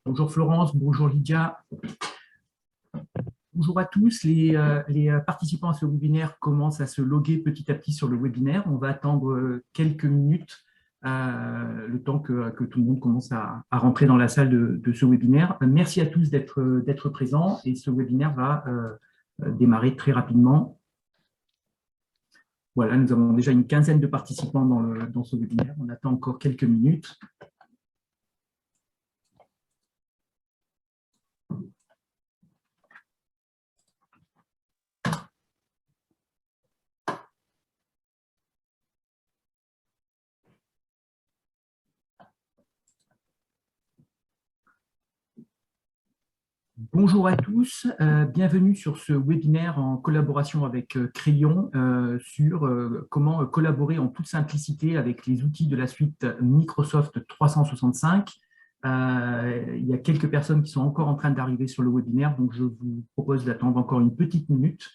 Bonjour Florence, bonjour Lydia. Bonjour à tous. Les participants à ce webinaire commencent à se loguer petit à petit sur le webinaire. On va attendre quelques minutes, le temps que tout le monde commence à rentrer dans la salle de ce webinaire. Merci à tous d'être présents et ce webinaire va démarrer très rapidement. Voilà, nous avons déjà une quinzaine de participants dans ce webinaire. On attend encore quelques minutes. Bonjour à tous, bienvenue sur ce webinaire en collaboration avec Crayon sur comment collaborer en toute simplicité avec les outils de la suite Microsoft 365. Il y a quelques personnes qui sont encore en train d'arriver sur le webinaire, donc je vous propose d'attendre encore une petite minute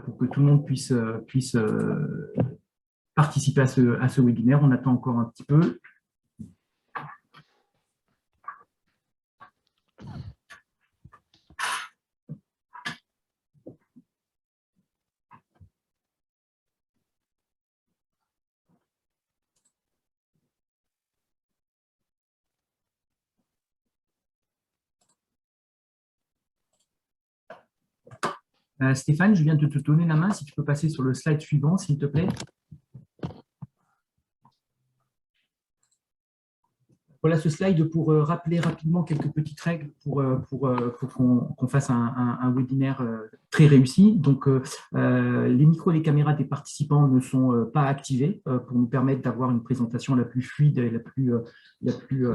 pour que tout le monde puisse participer à ce webinaire. On attend encore un petit peu. Stéphane, je viens de te donner la main, si tu peux passer sur le slide suivant, s'il te plaît. Voilà ce slide pour rappeler rapidement quelques petites règles pour qu'on fasse un webinaire très réussi. Donc, les micros et les caméras des participants ne sont pas activés pour nous permettre d'avoir une présentation la plus fluide et la plus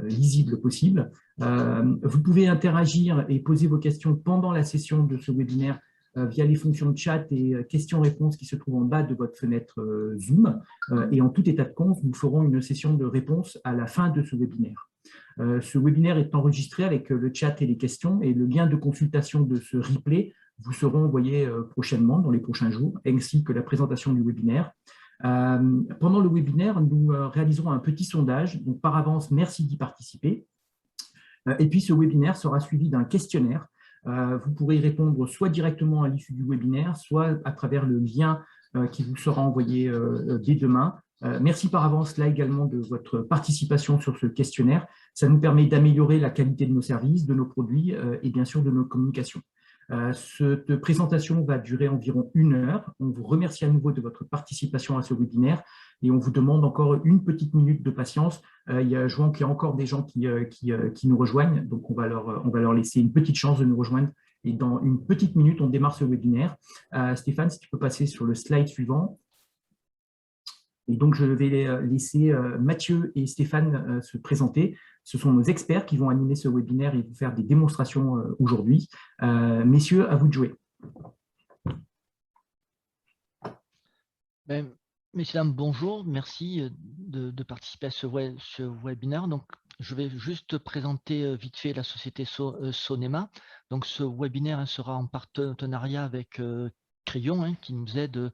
lisible possible. Vous pouvez interagir et poser vos questions pendant la session de ce webinaire via les fonctions de chat et questions-réponses qui se trouvent en bas de votre fenêtre Zoom. Et en tout état de cause, nous ferons une session de réponse à la fin de ce webinaire. Ce webinaire est enregistré avec le chat et les questions, et le lien de consultation de ce replay vous seront envoyés prochainement, dans les prochains jours, ainsi que la présentation du webinaire. Pendant le webinaire, nous réaliserons un petit sondage. Donc, par avance, merci d'y participer. Et puis, ce webinaire sera suivi d'un questionnaire. Vous pourrez y répondre soit directement à l'issue du webinaire, soit à travers le lien qui vous sera envoyé dès demain. Merci par avance là également de votre participation sur ce questionnaire. Ça nous permet d'améliorer la qualité de nos services, de nos produits et bien sûr de nos communications. Cette présentation va durer environ 1 heure. On vous remercie à nouveau de votre participation à ce webinaire et on vous demande encore une petite minute de patience. Je vois qu'il y a encore des gens qui nous rejoignent, donc on va leur laisser une petite chance de nous rejoindre. Et dans une petite minute, on démarre ce webinaire. Stéphane, si tu peux passer sur le slide suivant. Et donc, je vais laisser Mathieu et Stéphane se présenter. Ce sont nos experts qui vont animer ce webinaire et vous faire des démonstrations aujourd'hui. Messieurs, à vous de jouer. Messieurs, dames, bonjour. Merci de participer à ce webinaire. Donc, je vais juste présenter vite fait la société Sonema. Donc, ce webinaire sera en partenariat avec Crayon, qui nous aide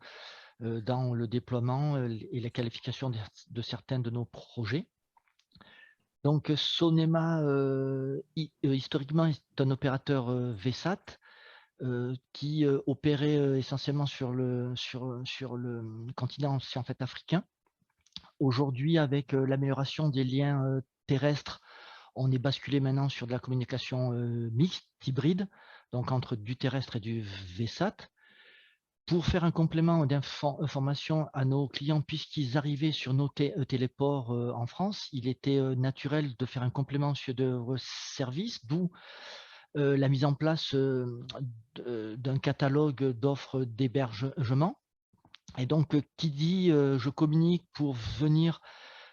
dans le déploiement et la qualification de certains de nos projets. Donc, Sonema, historiquement, est un opérateur VSAT qui opérait essentiellement sur le continent en fait, africain. Aujourd'hui, avec l'amélioration des liens terrestres, on est basculé maintenant sur de la communication mixte, hybride, donc entre du terrestre et du VSAT. Pour faire un complément d'information à nos clients, puisqu'ils arrivaient sur nos téléports en France, il était naturel de faire un complément sur de services, d'où la mise en place d'un catalogue d'offres d'hébergement. Et donc, qui dit je communique pour venir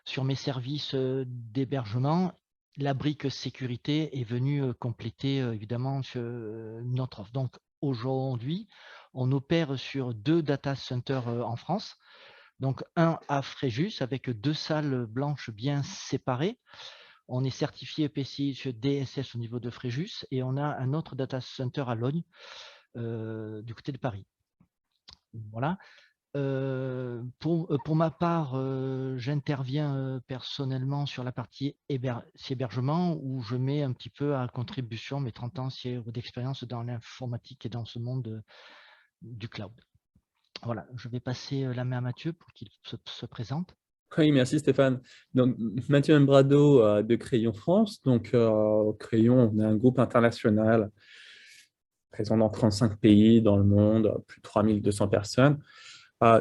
sur mes services d'hébergement, la brique sécurité est venue compléter évidemment notre offre. Donc, aujourd'hui, on opère sur 2 data centers en France. Donc, un à Fréjus avec 2 salles blanches bien séparées. On est certifié PCI DSS au niveau de Fréjus et on a un autre data center à Logne du côté de Paris. Voilà. Pour ma part, j'interviens personnellement sur la partie hébergement où je mets un petit peu à contribution mes 30 ans d'expérience dans l'informatique et dans ce monde du cloud. Voilà, je vais passer la main à Mathieu pour qu'il se présente. Oui, merci Stéphane. Donc, Mathieu Mbrado de Crayon France. Donc, Crayon, on est un groupe international présent dans 35 pays dans le monde, plus de 3200 personnes,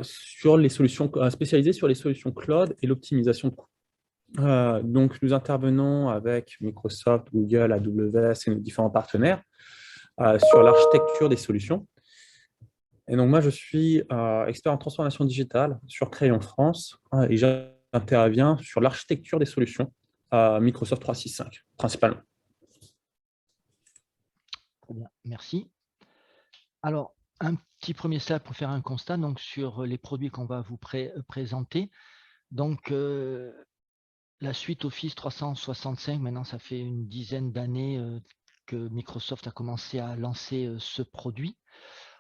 sur les solutions, spécialisées sur les solutions cloud et l'optimisation de coûts. Donc, nous intervenons avec Microsoft, Google, AWS et nos différents partenaires sur l'architecture des solutions. Et donc, moi, je suis expert en transformation digitale sur Crayon France et j'interviens sur l'architecture des solutions Microsoft 365, principalement. Très bien, merci. Alors, un petit premier slide pour faire un constat donc, sur les produits qu'on va vous présenter. Donc, la suite Office 365, maintenant, ça fait une dizaine d'années que Microsoft a commencé à lancer ce produit.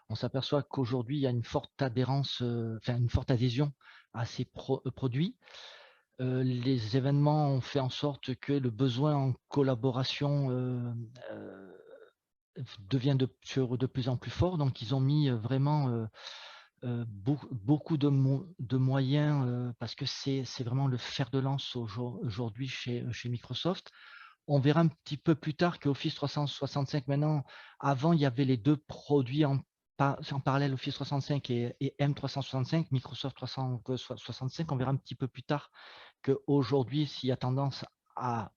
On s'aperçoit qu'aujourd'hui, il y a une forte adhérence, une forte adhésion à ces produits. Les événements ont fait en sorte que le besoin en collaboration devient de plus en plus fort. Donc, ils ont mis vraiment beaucoup de moyens parce que c'est vraiment le fer de lance aujourd'hui chez Microsoft. On verra un petit peu plus tard que Office 365, maintenant, avant, il y avait les deux produits en parallèle, Office 365 et M365, Microsoft 365. On verra un petit peu plus tard qu'aujourd'hui, s'il y a tendance à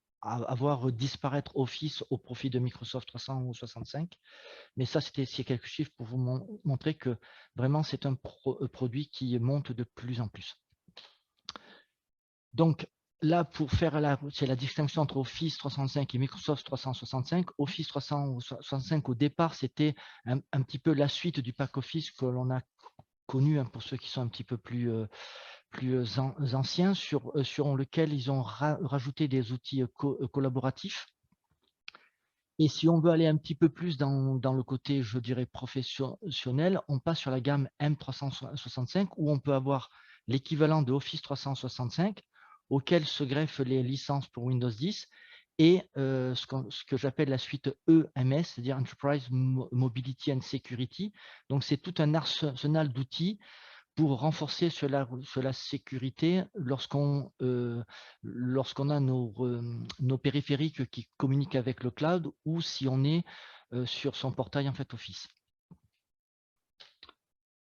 voir disparaître Office au profit de Microsoft 365. Mais ça, c'est quelques chiffres pour vous montrer que vraiment, c'est un produit qui monte de plus en plus. Donc, là, pour faire c'est la distinction entre Office 365 et Microsoft 365. Office 365, au départ, c'était un petit peu la suite du pack Office que l'on a connu, pour ceux qui sont un petit peu plus anciens, sur lequel ils ont rajouté des outils collaboratifs. Et si on veut aller un petit peu plus dans le côté, je dirais, professionnel, on passe sur la gamme M365 où on peut avoir l'équivalent de Office 365 auquel se greffent les licences pour Windows 10 et ce que j'appelle la suite EMS, c'est-à-dire Enterprise Mobility and Security. Donc, c'est tout un arsenal d'outils pour renforcer sur la sécurité lorsqu'on a nos périphériques qui communiquent avec le cloud ou si on est sur son portail en fait Office.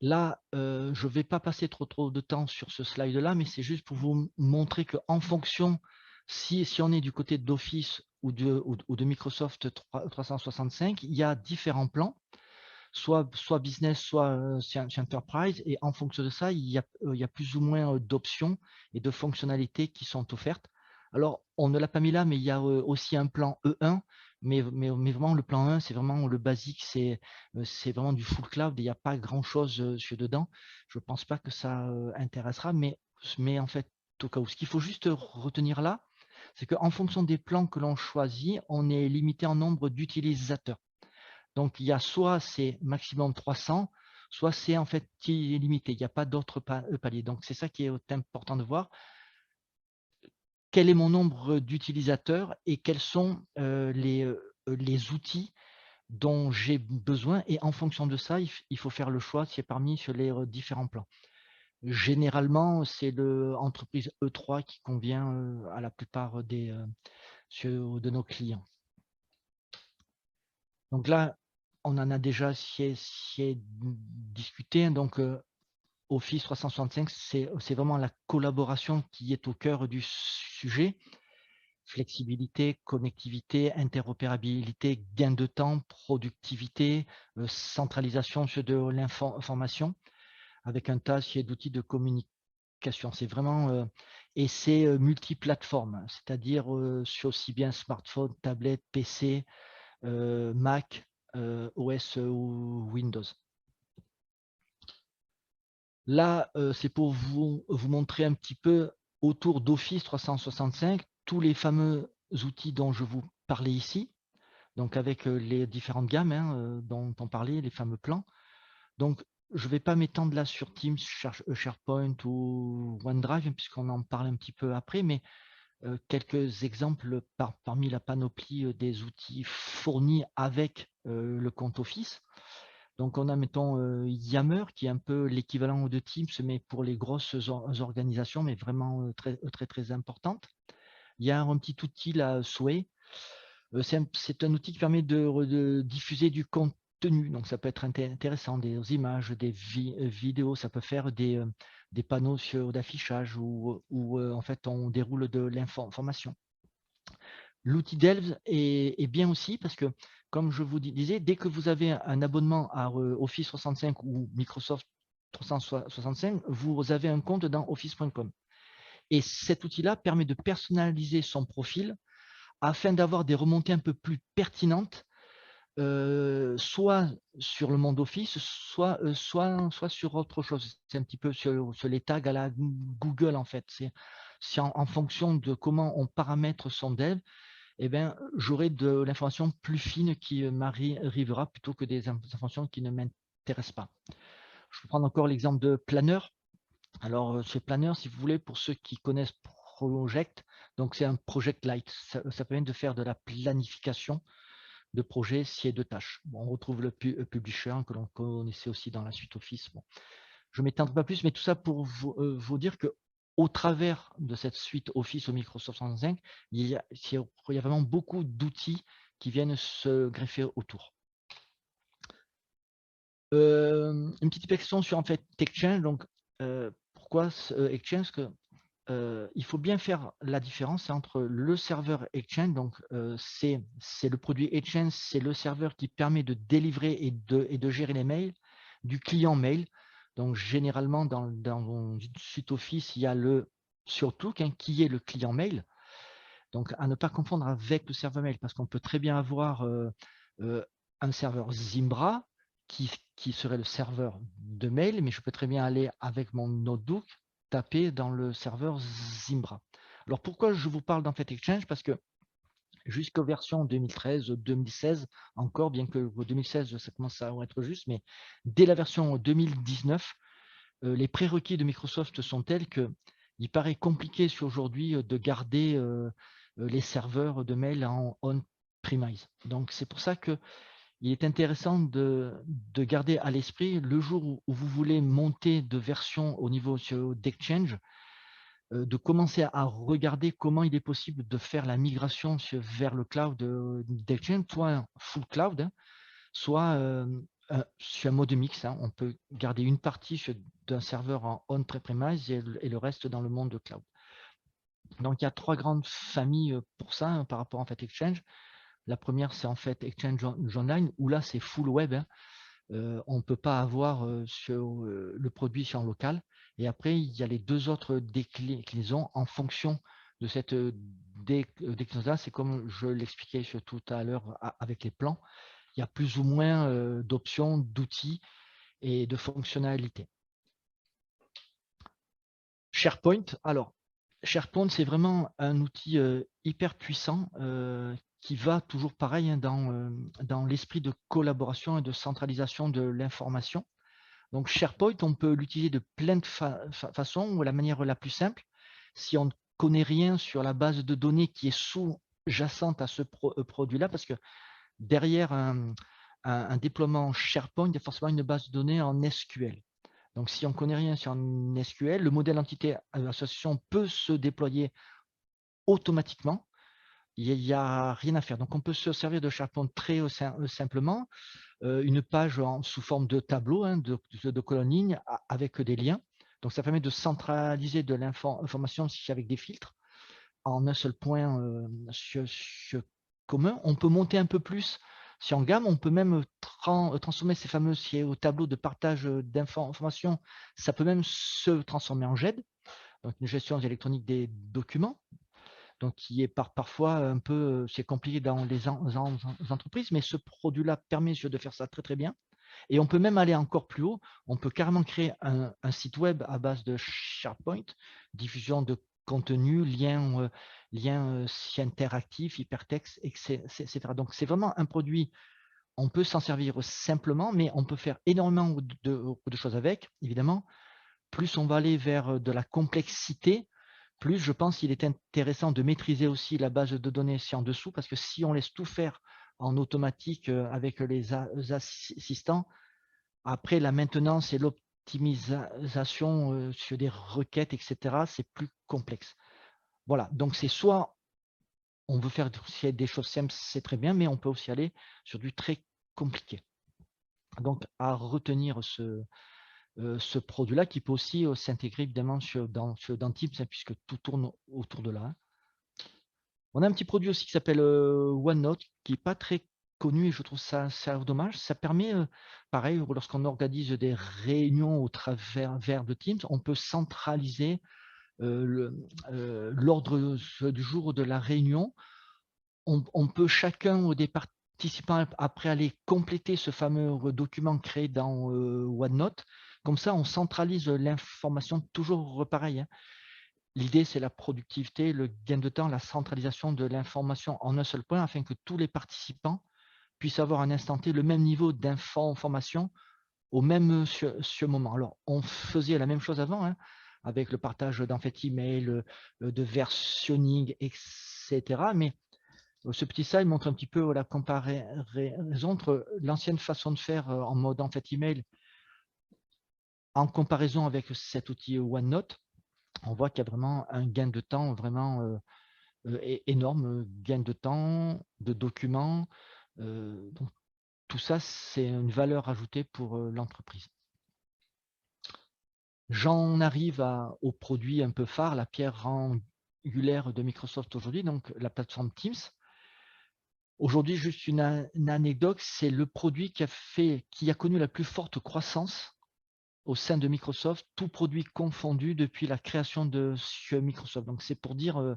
Là, je ne vais pas passer trop de temps sur ce slide-là, mais c'est juste pour vous montrer qu'en fonction, si on est du côté d'Office ou de Microsoft 365, il y a différents plans. Soit business, soit chez Enterprise. Et en fonction de ça, il y a plus ou moins d'options et de fonctionnalités qui sont offertes. Alors, on ne l'a pas mis là, mais il y a aussi un plan E1. Mais vraiment, le plan 1, c'est vraiment le basique. C'est vraiment du full cloud. Il n'y a pas grand-chose dedans. Je ne pense pas que ça intéressera. Mais en fait, au cas où, ce qu'il faut juste retenir là, c'est qu'en fonction des plans que l'on choisit, on est limité en nombre d'utilisateurs. Donc, il y a soit c'est maximum 300, soit c'est en fait illimité. Il n'y a pas d'autres paliers. Donc, c'est ça qui est important de voir. Quel est mon nombre d'utilisateurs et quels sont les outils dont j'ai besoin. Et en fonction de ça, il faut faire le choix sur les différents plans. Généralement, c'est l'entreprise E3 qui convient à la plupart de nos clients. Donc là, on en a déjà discuté. Donc, Office 365, c'est vraiment la collaboration qui est au cœur du sujet. Flexibilité, connectivité, interopérabilité, gain de temps, productivité, centralisation de l'information avec un tas d'outils de communication. C'est vraiment et c'est multiplateforme, c'est-à-dire sur aussi bien smartphone, tablette, PC, Mac, OS ou Windows. Là, c'est pour vous montrer un petit peu autour d'Office 365, tous les fameux outils dont je vous parlais ici, donc avec les différentes gammes dont on parlait, les fameux plans. Donc, je ne vais pas m'étendre là sur Teams, SharePoint ou OneDrive, puisqu'on en parle un petit peu après, mais quelques exemples parmi la panoplie des outils fournis avec le compte Office. Donc, on a, mettons, Yammer, qui est un peu l'équivalent de Teams, mais pour les grosses organisations, mais vraiment très importantes. Il y a un petit outil, là, Sway. C'est un outil qui permet de diffuser du contenu. Donc, ça peut être intéressant, des images, des vidéos. Ça peut faire des panneaux d'affichage où en fait, on déroule de l'information. L'outil Delve est bien aussi parce que, comme je vous disais, dès que vous avez un abonnement à Office 365 ou Microsoft 365, vous avez un compte dans office.com. Et cet outil-là permet de personnaliser son profil afin d'avoir des remontées un peu plus pertinentes, soit sur le monde Office, soit sur autre chose. C'est un petit peu sur les tags à la Google, en fait. C'est en fonction de comment on paramètre son dev, eh bien, j'aurai de l'information plus fine qui m'arrivera plutôt que des informations qui ne m'intéressent pas. Je vais prendre encore l'exemple de Planner. Alors, chez Planner, si vous voulez, pour ceux qui connaissent Project, donc c'est un Project Lite. Ça permet de faire de la planification de projets, si et de tâches. Bon, on retrouve le Publisher que l'on connaissait aussi dans la suite Office. Bon, je ne m'étendrai pas plus, mais tout ça pour vous dire que au travers de cette suite Office au Microsoft 365, il y a vraiment beaucoup d'outils qui viennent se greffer autour. Une petite question sur en fait Exchange. Donc, pourquoi Exchange? Que il faut bien faire la différence entre le serveur Exchange, donc c'est le produit Exchange, c'est le serveur qui permet de délivrer et de gérer les mails, du client mail. Donc généralement dans une suite Office, il y a le surtout qui est le client mail. Donc à ne pas confondre avec le serveur mail, parce qu'on peut très bien avoir un serveur Zimbra qui serait le serveur de mail, mais je peux très bien aller avec mon notebook taper dans le serveur Zimbra. Alors pourquoi je vous parle d'en fait Exchange? Parce que jusqu'aux versions 2013, 2016 encore, bien que 2016 ça commence à être juste, mais dès la version 2019, les prérequis de Microsoft sont tels que il paraît compliqué aujourd'hui de garder les serveurs de mail en on-premise. Donc c'est pour ça que il est intéressant de garder à l'esprit le jour où vous voulez monter de version au niveau d'Exchange, de commencer à regarder comment il est possible de faire la migration vers le cloud d'Exchange, soit un full cloud, hein, soit sur un mode mix. Hein. On peut garder une partie d'un serveur en on-premise et le reste dans le monde cloud. Donc, il y a trois grandes familles pour ça hein, par rapport en fait Exchange. La première, c'est en fait Exchange Online, où là, c'est full web. Hein. On ne peut pas avoir le produit sur local. Et après, il y a les deux autres déclinaisons en fonction de cette déclinaison-là. C'est comme je l'expliquais tout à l'heure avec les plans. Il y a plus ou moins d'options, d'outils et de fonctionnalités. SharePoint, alors, SharePoint, c'est vraiment un outil hyper puissant qui va toujours pareil hein, dans l'esprit de collaboration et de centralisation de l'information. Donc SharePoint, on peut l'utiliser de plein de façons, ou la manière la plus simple. Si on ne connaît rien sur la base de données qui est sous-jacente à ce produit-là, parce que derrière un déploiement SharePoint, il y a forcément une base de données en SQL. Donc, si on ne connaît rien sur un SQL, le modèle entité association peut se déployer automatiquement. Il n'y a rien à faire. Donc, on peut se servir de SharePoint très simplement. Une page sous forme de tableau, hein, de colonnes lignes avec des liens. Donc, ça permet de centraliser de l'information avec des filtres en un seul point commun. On peut monter un peu plus si en gamme, on peut même transformer ces fameux au tableau de partage d'informations, ça peut même se transformer en GED, donc une gestion électronique des documents, donc qui est parfois un peu, c'est compliqué dans les entreprises, mais ce produit-là permet de faire ça très très bien. Et on peut même aller encore plus haut, on peut carrément créer un site web à base de SharePoint, diffusion de contenu, liens interactifs, hypertexte, etc. Donc c'est vraiment un produit on peut s'en servir simplement, mais on peut faire énormément de choses avec, évidemment. Plus on va aller vers de la complexité, plus je pense qu'il est intéressant de maîtriser aussi la base de données en dessous, parce que si on laisse tout faire en automatique avec les assistants, après la maintenance et l'optimisation sur des requêtes, etc., c'est plus complexe. Voilà, donc c'est soit on veut faire des choses simples, c'est très bien, mais on peut aussi aller sur du très compliqué. Donc, à retenir ce produit-là qui peut aussi s'intégrer évidemment dans Teams, puisque tout tourne autour de là. On a un petit produit aussi qui s'appelle OneNote, qui n'est pas très connu et je trouve ça dommage. Ça permet, pareil, lorsqu'on organise des réunions au travers de Teams, on peut centraliser l'ordre du jour de la réunion. On peut chacun des participants après aller compléter ce fameux document créé dans OneNote. Comme ça, on centralise l'information, toujours pareil. Hein. L'idée, c'est la productivité, le gain de temps, la centralisation de l'information en un seul point afin que tous les participants puissent avoir à un instant T le même niveau d'information au même moment. Alors, on faisait la même chose avant, hein, avec le partage email, de versionning, etc. Mais ce petit slide montre un petit peu la comparaison entre l'ancienne façon de faire en mode email en comparaison avec cet outil OneNote. On voit qu'il y a vraiment un gain de temps vraiment énorme, gain de temps, de documents. Donc, tout ça, c'est une valeur ajoutée pour l'entreprise. J'en arrive au produit un peu phare, la pierre angulaire de Microsoft aujourd'hui, donc la plateforme Teams. Aujourd'hui, juste une anecdote, c'est le produit qui a connu la plus forte croissance au sein de Microsoft, tout produit confondu depuis la création de Microsoft. Donc, c'est pour dire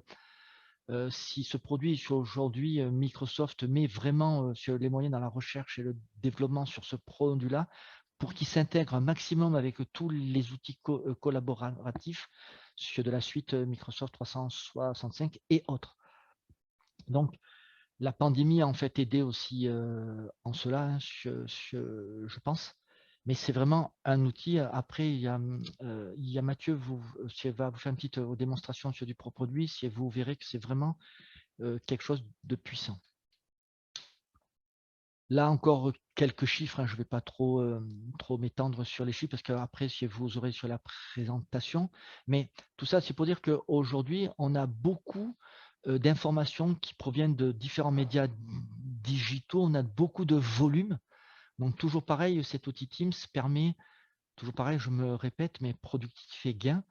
si ce produit aujourd'hui, Microsoft met vraiment sur les moyens dans la recherche et le développement sur ce produit-là pour qu'il s'intègre un maximum avec tous les outils collaboratifs sur de la suite Microsoft 365 et autres. Donc, la pandémie a en fait aidé aussi en cela, hein, je pense. Mais c'est vraiment un outil. Après, il y a Mathieu qui va vous faire une petite démonstration sur du produit, si vous verrez que c'est vraiment quelque chose de puissant. Là encore, quelques chiffres, hein, je ne vais pas trop m'étendre sur les chiffres parce qu'après, si vous aurez sur la présentation. Mais tout ça, c'est pour dire qu'aujourd'hui, on a beaucoup d'informations qui proviennent de différents médias digitaux. On a beaucoup de volume. Donc, toujours pareil, cet outil Teams permet, toujours pareil, je me répète, mais productif et gain.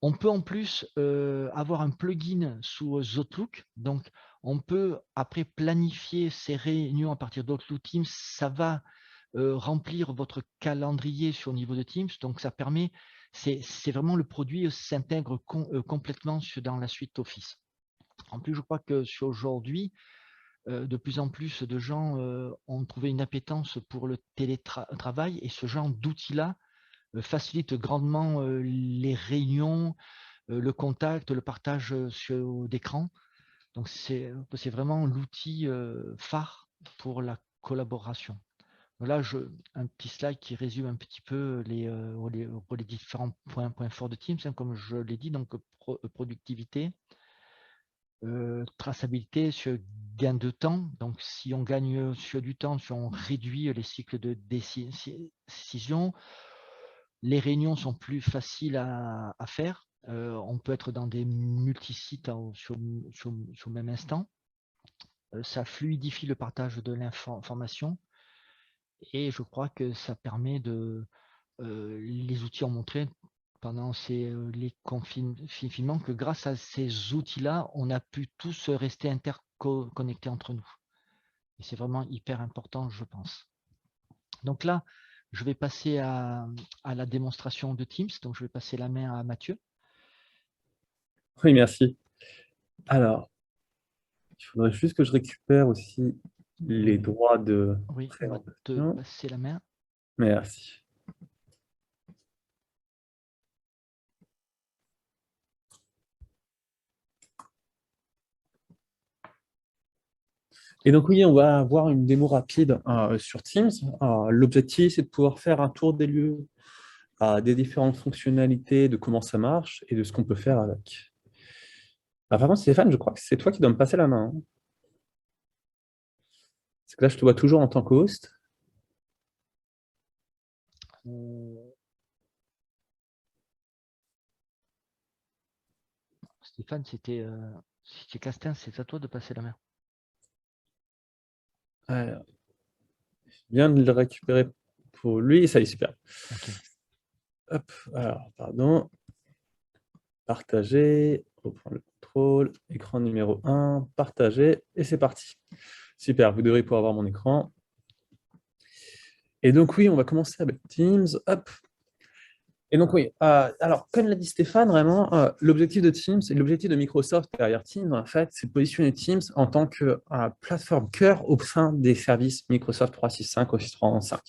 On peut en plus avoir un plugin sous Outlook. Donc, on peut après planifier ces réunions à partir d'Outlook Teams. Ça va remplir votre calendrier sur le niveau de Teams. Donc, ça permet, c'est vraiment le produit s'intègre complètement dans la suite Office. En plus, je crois que aujourd'hui, de plus en plus de gens ont trouvé une appétence pour le télétravail et ce genre d'outils-là facilite grandement les réunions, le contact, le partage d'écran. Donc, c'est vraiment l'outil phare pour la collaboration. Là, un petit slide qui résume un petit peu les différents points forts de Teams, hein, comme je l'ai dit, donc productivité, traçabilité, sur gain de temps. Donc, si on gagne sur du temps, si on réduit les cycles de décision, les réunions sont plus faciles à faire. On peut être dans des multisites sur le même instant. Ça fluidifie le partage de l'information. Et je crois que ça permet les outils ont montré pendant les confinements que grâce à ces outils-là, on a pu tous rester interconnectés entre nous. Et c'est vraiment hyper important, je pense. Donc là, je vais passer à la démonstration de Teams. Donc, je vais passer la main à Mathieu. Oui, merci. Alors, il faudrait juste que je récupère aussi les droits de Oui, on va te présentation. passer la main. Merci. Et donc oui, on va avoir une démo rapide sur Teams. L'objectif, c'est de pouvoir faire un tour des lieux, des différentes fonctionnalités, de comment ça marche et de ce qu'on peut faire avec. Par contre, Stéphane, je crois que c'est toi qui dois me passer la main, hein. Parce que là, je te vois toujours en tant que host. Stéphane, c'était Castin, c'est à toi de passer la main. Je viens de le récupérer pour lui, ça y est, super. Ok. Hop, alors, pardon. Partager, reprendre le contrôle, écran numéro 1, partager, et c'est parti. Super, vous devrez pouvoir voir mon écran. Et donc oui, on va commencer avec Teams. Hop. Et donc oui, alors comme l'a dit Stéphane, vraiment, l'objectif de Teams et l'objectif de Microsoft derrière Teams, en fait, c'est de positionner Teams en tant que plateforme cœur au sein des services Microsoft 365, Office 365.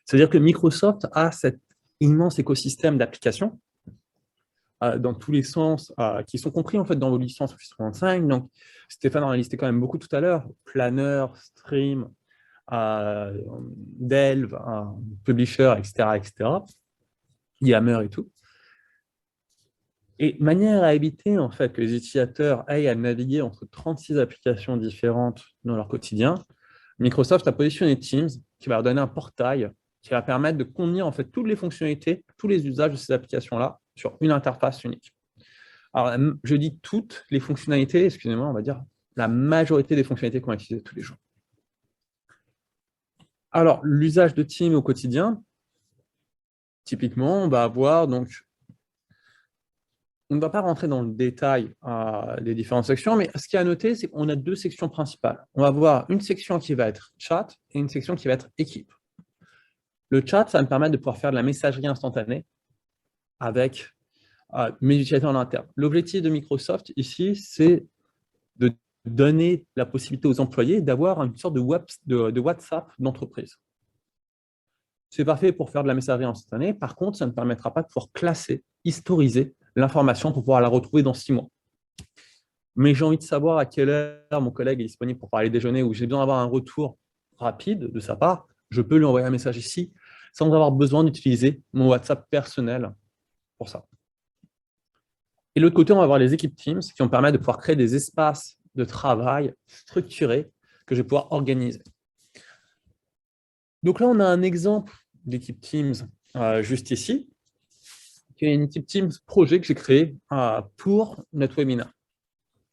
C'est-à-dire que Microsoft a cet immense écosystème d'applications dans tous les sens, qui sont compris en fait dans vos licences Office 365. Donc, Stéphane en a listé quand même beaucoup tout à l'heure, Planner, Stream, Delve, Publisher, etc., etc., Yammer et tout. Et de manière à éviter en fait que les utilisateurs aillent à naviguer entre 36 applications différentes dans leur quotidien, Microsoft a positionné Teams qui va leur donner un portail qui va permettre de contenir en fait toutes les fonctionnalités, tous les usages de ces applications-là sur une interface unique. Alors, je dis toutes les fonctionnalités, excusez-moi, on va dire la majorité des fonctionnalités qu'on va utiliser tous les jours. Alors, l'usage de Teams au quotidien, typiquement, on va avoir donc on ne va pas rentrer dans le détail des différentes sections, mais ce qu'il y a à noter, c'est qu'on a deux sections principales. On va avoir une section qui va être chat et une section qui va être équipe. Le chat, ça va me permettre de pouvoir faire de la messagerie instantanée avec mes utilisateurs en interne. L'objectif de Microsoft ici, c'est de donner la possibilité aux employés d'avoir une sorte de WhatsApp d'entreprise. C'est parfait pour faire de la messagerie instantanée. Par contre, ça ne permettra pas de pouvoir classer, historiser l'information pour pouvoir la retrouver dans 6 mois. Mais j'ai envie de savoir à quelle heure mon collègue est disponible pour parler déjeuner ou j'ai besoin d'avoir un retour rapide de sa part, je peux lui envoyer un message ici sans avoir besoin d'utiliser mon WhatsApp personnel pour ça. Et de l'autre côté, on va avoir les équipes Teams qui vont permettre de pouvoir créer des espaces de travail structurés que je vais pouvoir organiser. Donc là, on a un exemple d'équipe Teams juste ici, qui est une équipe Teams projet que j'ai créé pour notre webinaire.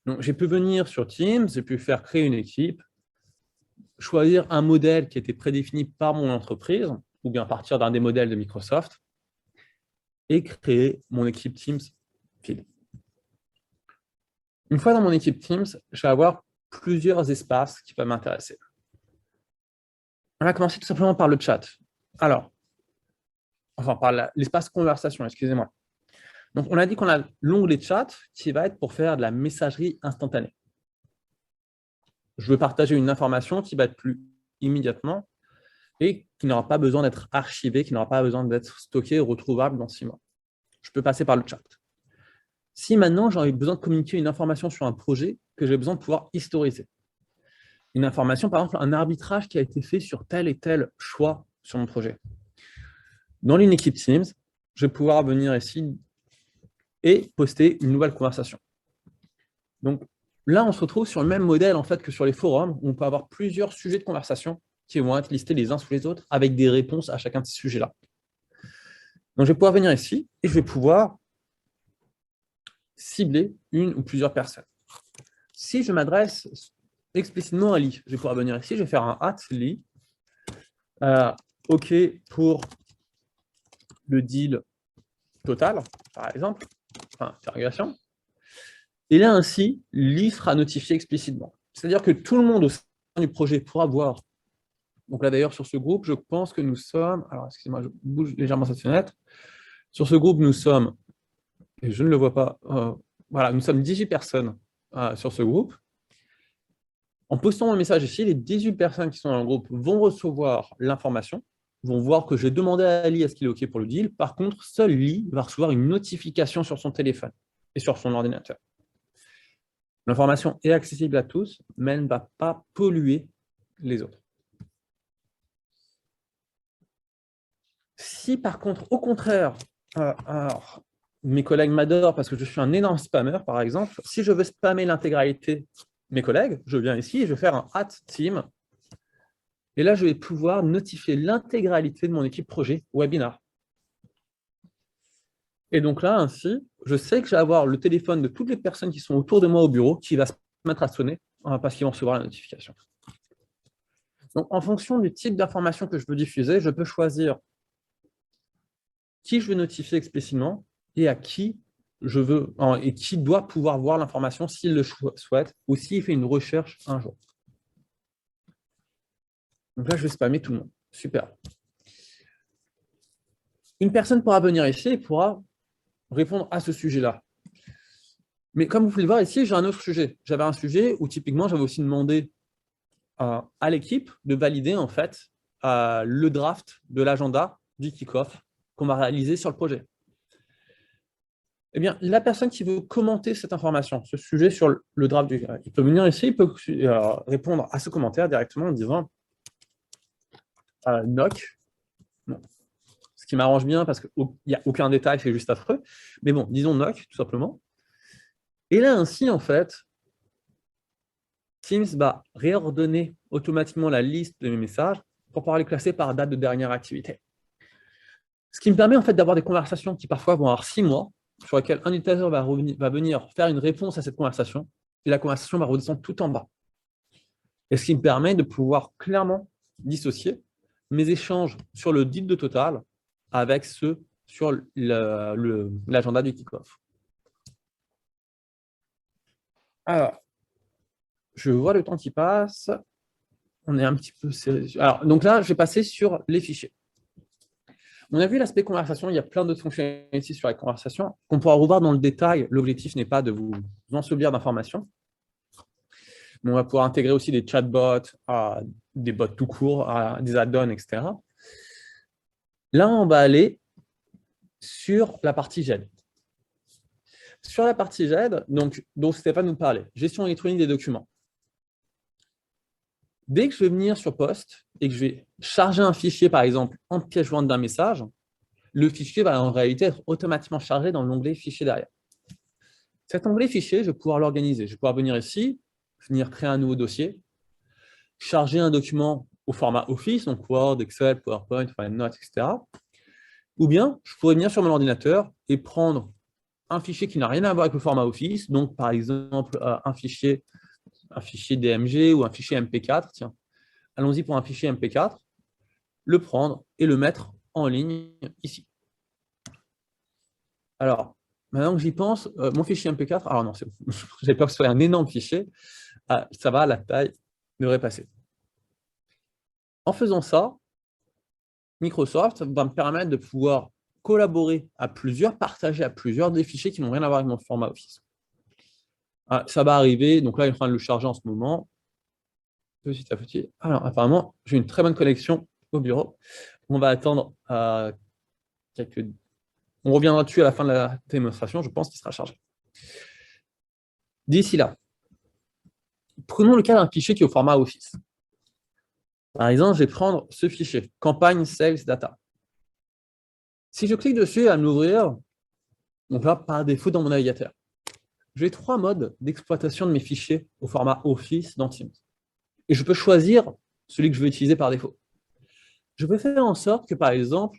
Donc, j'ai pu venir sur Teams, j'ai pu faire créer une équipe, choisir un modèle qui était prédéfini par mon entreprise, ou bien partir d'un des modèles de Microsoft, et créer mon équipe Teams Feed. Une fois dans mon équipe Teams, je vais avoir plusieurs espaces qui peuvent m'intéresser. On va commencer tout simplement par le chat. Alors, enfin, par l'espace conversation, excusez-moi. Donc, on a dit qu'on a l'onglet chat qui va être pour faire de la messagerie instantanée. Je veux partager une information qui va être plus immédiatement et qui n'aura pas besoin d'être archivée, qui n'aura pas besoin d'être stockée et retrouvable dans 6 mois. Je peux passer par le chat. Si maintenant j'ai besoin de communiquer une information sur un projet que j'ai besoin de pouvoir historiser, une information, par exemple, un arbitrage qui a été fait sur tel et tel choix sur mon projet. Dans une équipe Teams, je vais pouvoir venir ici et poster une nouvelle conversation. Donc là, on se retrouve sur le même modèle en fait, que sur les forums, où on peut avoir plusieurs sujets de conversation qui vont être listés les uns sous les autres avec des réponses à chacun de ces sujets-là. Donc, je vais pouvoir venir ici et je vais pouvoir cibler une ou plusieurs personnes. Si je m'adresse explicitement à Lee, je vais pouvoir venir ici, je vais faire un @Lee, OK pour le deal total, par exemple, enfin, interrogation. Et là, ainsi, Lee sera notifié explicitement. C'est-à-dire que tout le monde au sein du projet pourra voir. Donc là, d'ailleurs, sur ce groupe, je pense que nous sommes... Alors, excusez-moi, je bouge légèrement cette fenêtre. Sur ce groupe, nous sommes... Et je ne le vois pas. Voilà, nous sommes 18 personnes sur ce groupe. En postant un message ici, les 18 personnes qui sont dans le groupe vont recevoir l'information, vont voir que j'ai demandé à Lee est-ce qu'il est OK pour le deal. Par contre, seul Lee va recevoir une notification sur son téléphone et sur son ordinateur. L'information est accessible à tous, mais elle ne va pas polluer les autres. Si par contre, au contraire, alors, mes collègues m'adorent parce que je suis un énorme spammer, par exemple, si je veux spammer l'intégralité de mes collègues, je viens ici et je vais faire un @team. Et là, je vais pouvoir notifier l'intégralité de mon équipe projet webinar. Et donc là, ainsi, je sais que je vais avoir le téléphone de toutes les personnes qui sont autour de moi au bureau qui va se mettre à sonner parce qu'ils vont recevoir la notification. Donc, en fonction du type d'information que je veux diffuser, je peux choisir qui je veux notifier explicitement et à qui je veux, et qui doit pouvoir voir l'information s'il le souhaite ou s'il fait une recherche un jour. Donc là, je vais spammer tout le monde. Super. Une personne pourra venir ici et pourra répondre à ce sujet-là. Mais comme vous pouvez le voir ici, j'ai un autre sujet. J'avais un sujet où typiquement, j'avais aussi demandé à l'équipe de valider en fait le draft de l'agenda du kick-off qu'on va réaliser sur le projet. Eh bien, la personne qui veut commenter cette information, ce sujet sur le draft il peut venir ici, il peut répondre à ce commentaire directement en disant NOC. Non. Ce qui m'arrange bien parce qu'il n'y a aucun détail, c'est juste affreux. Mais bon, disons NOC, tout simplement. Et là, ainsi, en fait, Teams va réordonner automatiquement la liste de mes messages pour pouvoir les classer par date de dernière activité. Ce qui me permet en fait d'avoir des conversations qui parfois vont avoir 6 mois, sur lesquelles un utilisateur va venir faire une réponse à cette conversation, et la conversation va redescendre tout en bas. Et ce qui me permet de pouvoir clairement dissocier mes échanges sur le deal de total avec ceux sur l'agenda du kick-off. Alors, je vois le temps qui passe. On est un petit peu serré. Alors, donc là, je vais passer sur les fichiers. On a vu l'aspect conversation, il y a plein d'autres fonctionnalités sur la conversation qu'on pourra revoir dans le détail. L'objectif n'est pas de vous ensevelir d'informations. Mais on va pouvoir intégrer aussi des chatbots, des bots tout court, des add-ons, etc. Là, on va aller sur la partie GED. Sur la partie GED, donc, dont Stéphane nous parlait, gestion électronique des documents. Dès que je vais venir sur Post et que je vais charger un fichier, par exemple, en pièce jointe d'un message, le fichier va en réalité être automatiquement chargé dans l'onglet Fichier derrière. Cet onglet Fichier, je vais pouvoir l'organiser. Je vais pouvoir venir ici, venir créer un nouveau dossier, charger un document au format Office, donc Word, Excel, PowerPoint, Notes, etc. Ou bien, je pourrais venir sur mon ordinateur et prendre un fichier qui n'a rien à voir avec le format Office, donc par exemple un fichier DMG ou un fichier MP4. Tiens, allons-y pour un fichier MP4, le prendre et le mettre en ligne ici. Alors, maintenant que j'y pense, mon fichier MP4, alors non, c'est bon, j'ai peur que ce soit un énorme fichier, ça va, la taille devrait passer. En faisant ça, Microsoft va me permettre de pouvoir collaborer à plusieurs, partager à plusieurs des fichiers qui n'ont rien à voir avec mon format Office. Ça va arriver, donc là, il est en train de le charger en ce moment, petit à petit. Alors, apparemment, j'ai une très bonne connexion au bureau. On va attendre quelques... On reviendra dessus à la fin de la démonstration, je pense qu'il sera chargé. D'ici là, prenons le cas d'un fichier qui est au format Office. Par exemple, je vais prendre ce fichier, campagne Sales Data. Si je clique dessus, elle va m'ouvrir, donc là, par défaut dans mon navigateur. J'ai 3 modes d'exploitation de mes fichiers au format Office dans Teams. Et je peux choisir celui que je veux utiliser par défaut. Je peux faire en sorte que, par exemple,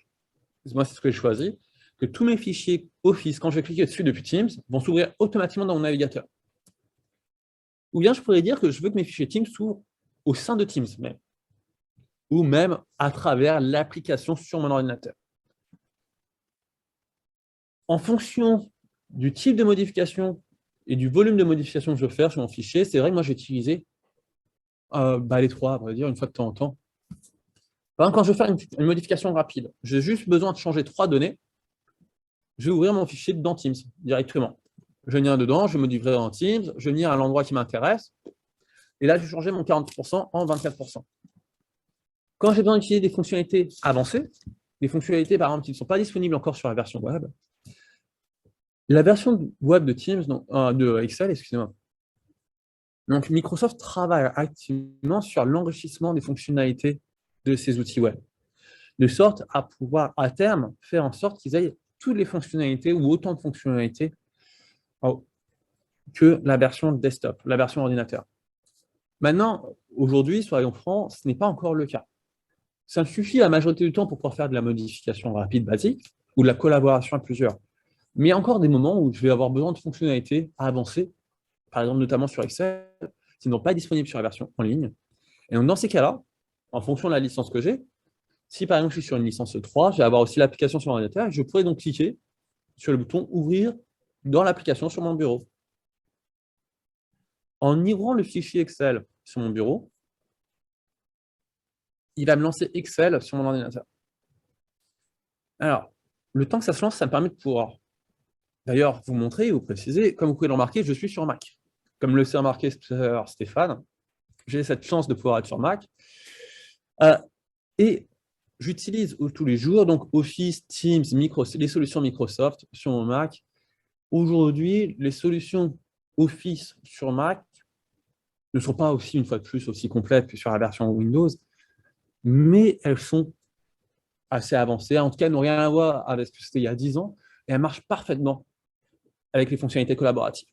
moi c'est ce que j'ai choisi, que tous mes fichiers Office, quand je vais cliquer dessus depuis Teams, vont s'ouvrir automatiquement dans mon navigateur. Ou bien je pourrais dire que je veux que mes fichiers Teams s'ouvrent au sein de Teams même, ou même à travers l'application sur mon ordinateur. En fonction du type de modification et du volume de modification que je veux faire sur mon fichier, c'est vrai que moi j'ai utilisé les 3, on va dire, une fois de temps en temps. Par exemple, quand je veux faire une modification rapide, j'ai juste besoin de changer 3 données, je vais ouvrir mon fichier dans Teams directement. Je vais venir dedans, je vais modifier dans Teams, je vais venir à l'endroit qui m'intéresse, et là, je vais changer mon 40% en 24%. Quand j'ai besoin d'utiliser des fonctionnalités avancées, des fonctionnalités, par exemple, qui ne sont pas disponibles encore sur la version web de Teams, de Excel, excusez-moi, Donc, Microsoft travaille activement sur l'enrichissement des fonctionnalités de ces outils web, de sorte à pouvoir, à terme, faire en sorte qu'ils aient toutes les fonctionnalités ou autant de fonctionnalités que la version desktop, la version ordinateur. Maintenant, aujourd'hui, soyons francs, ce n'est pas encore le cas. Ça me suffit la majorité du temps pour pouvoir faire de la modification rapide basique ou de la collaboration à plusieurs. Mais il y a encore des moments où je vais avoir besoin de fonctionnalités à avancer, par exemple notamment sur Excel, qui ne vont pas être disponibles sur la version en ligne. Et donc dans ces cas-là, en fonction de la licence que j'ai, si par exemple je suis sur une licence 3, je vais avoir aussi l'application sur l'ordinateur et je pourrais donc cliquer sur le bouton « Ouvrir » dans l'application sur mon bureau. En ouvrant le fichier Excel sur mon bureau, il va me lancer Excel sur mon ordinateur. Alors, le temps que ça se lance, ça me permet de pouvoir, d'ailleurs, vous montrer et vous préciser, comme vous pouvez le remarquer, je suis sur Mac. Comme le sait remarquer Stéphane, j'ai cette chance de pouvoir être sur Mac. Et j'utilise tous les jours donc Office, Teams, les solutions Microsoft sur mon Mac. Aujourd'hui, les solutions Office sur Mac ne sont pas aussi, une fois de plus, aussi complètes que sur la version Windows, mais elles sont assez avancées. En tout cas, elles n'ont rien à voir avec ce que c'était il y a 10 ans, et elles marchent parfaitement avec les fonctionnalités collaboratives.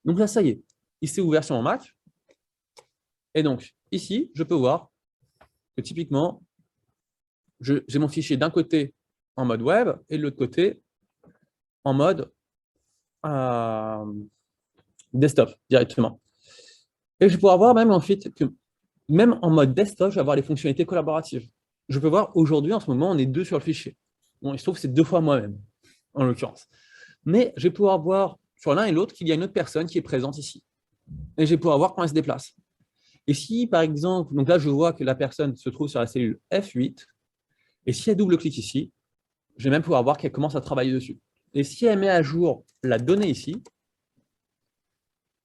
Donc là, ça y est, il s'est ouvert sur mon Mac. Et donc, ici, je peux voir que typiquement, j'ai mon fichier d'un côté en mode web et de l'autre côté en mode desktop directement. Et je vais pouvoir voir même en fait que même en mode desktop, je vais avoir les fonctionnalités collaboratives. Je peux voir aujourd'hui, en ce moment, on est 2 sur le fichier. Bon, il se trouve que c'est 2 fois moi-même, en l'occurrence. Mais je vais pouvoir voir sur l'un et l'autre qu'il y a une autre personne qui est présente ici. Et je vais pouvoir voir comment elle se déplace. Et si, par exemple, donc là, je vois que la personne se trouve sur la cellule F8, et si elle double-clique ici, je vais même pouvoir voir qu'elle commence à travailler dessus. Et si elle met à jour la donnée ici,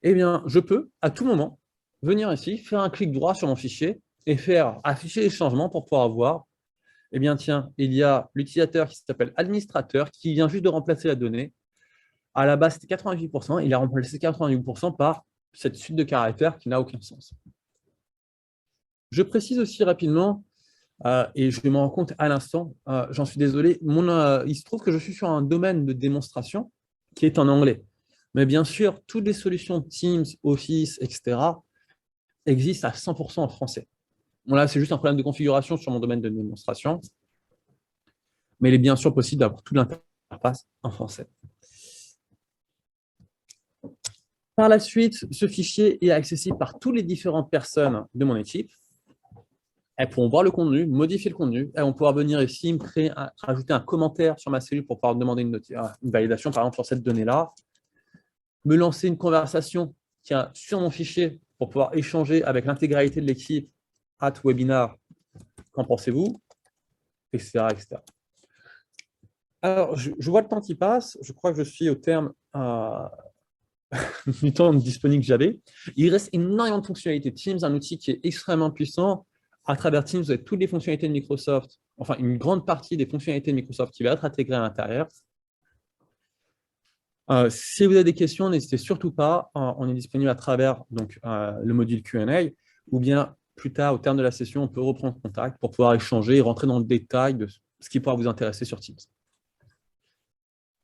eh bien, je peux, à tout moment, venir ici, faire un clic droit sur mon fichier et faire afficher les changements pour pouvoir voir, eh bien, tiens, il y a l'utilisateur qui s'appelle administrateur qui vient juste de remplacer la donnée. À la base, c'était 88%, il a remplacé 88% par cette suite de caractères qui n'a aucun sens. Je précise aussi rapidement, et je me rends compte à l'instant, j'en suis désolé, il se trouve que je suis sur un domaine de démonstration qui est en anglais. Mais bien sûr, toutes les solutions Teams, Office, etc. existent à 100% en français. Bon, là, c'est juste un problème de configuration sur mon domaine de démonstration. Mais il est bien sûr possible d'avoir toute l'interface en français. Par la suite, ce fichier est accessible par toutes les différentes personnes de mon équipe. Elles pourront voir le contenu, modifier le contenu. Elles vont pouvoir venir ici, rajouter un commentaire sur ma cellule pour pouvoir demander une validation, par exemple, sur cette donnée-là. Me lancer une conversation sur mon fichier pour pouvoir échanger avec l'intégralité de l'équipe @webinar. Qu'en pensez-vous, etc., etc. Alors, je vois le temps qui passe. Je crois que je suis au terme du temps disponible que j'avais. Il reste énormément de fonctionnalités. Teams, un outil qui est extrêmement puissant. À travers Teams, vous avez toutes les fonctionnalités de Microsoft, enfin une grande partie des fonctionnalités de Microsoft qui va être intégrée à l'intérieur. Si vous avez des questions, n'hésitez surtout pas. On est disponible à travers donc, le module Q&A, ou bien plus tard, au terme de la session, on peut reprendre contact pour pouvoir échanger et rentrer dans le détail de ce qui pourra vous intéresser sur Teams.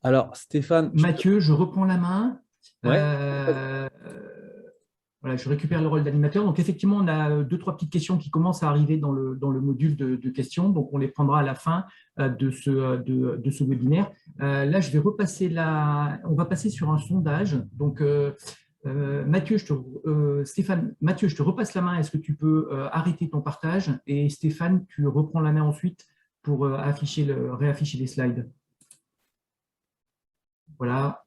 Alors, Stéphane… Mathieu, je reprends la main. Ouais. Voilà, je récupère le rôle d'animateur. Donc, effectivement, on a 2-3 petites questions qui commencent à arriver dans le module de questions. Donc, on les prendra à la fin de ce webinaire. Là, je vais repasser on va passer sur un sondage. Donc, Stéphane, Mathieu, je te repasse la main. Est-ce que tu peux arrêter ton partage? Et Stéphane, tu reprends la main ensuite pour réafficher les slides. Voilà.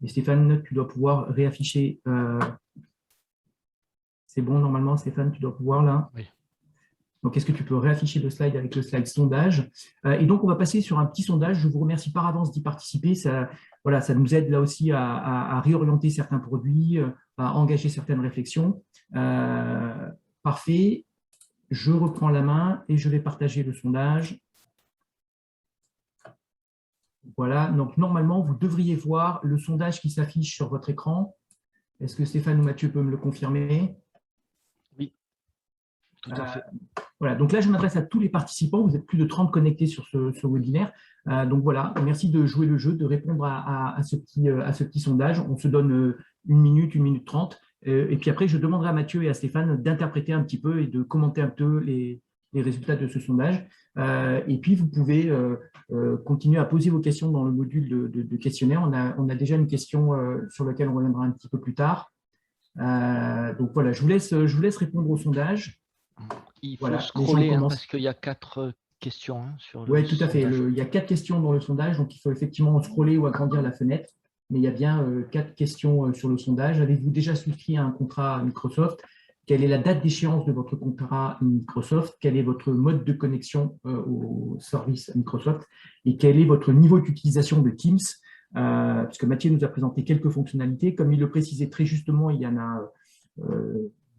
Et Stéphane, tu dois pouvoir réafficher. C'est bon, normalement, Stéphane, tu dois pouvoir là. Oui. Donc, est-ce que tu peux réafficher le slide avec le slide sondage? Et donc, on va passer sur un petit sondage. Je vous remercie par avance d'y participer. Ça nous aide là aussi à réorienter certains produits, à engager certaines réflexions. Parfait. Je reprends la main et je vais partager le sondage. Voilà, donc normalement, vous devriez voir le sondage qui s'affiche sur votre écran. Est-ce que Stéphane ou Mathieu peut me le confirmer? Oui, tout à fait. Voilà, donc là, je m'adresse à tous les participants. Vous êtes plus de 30 connectés sur ce webinaire. Donc voilà, merci de jouer le jeu, de répondre à ce petit sondage. On se donne 1 minute 30. Et puis après, je demanderai à Mathieu et à Stéphane d'interpréter un petit peu et de commenter un peu les résultats de ce sondage. Et puis, vous pouvez continuer à poser vos questions dans le module de questionnaire. On a déjà une question sur laquelle on reviendra un petit peu plus tard. Donc voilà, je vous laisse répondre au sondage. Il faut Voilà, les gens scroller commencent. parce qu'il y a 4 questions sur le Oui, tout à fait. sondage. Il y a 4 questions dans le sondage, donc il faut effectivement scroller ou agrandir la fenêtre. Mais il y a bien 4 questions sur le sondage. Avez-vous déjà souscrit à un contrat Microsoft? Quelle est la date d'échéance de votre contrat Microsoft? Quel est votre mode de connexion au service Microsoft? Et quel est votre niveau d'utilisation de Teams? Puisque Mathieu nous a présenté quelques fonctionnalités. Comme il le précisait très justement, il y en a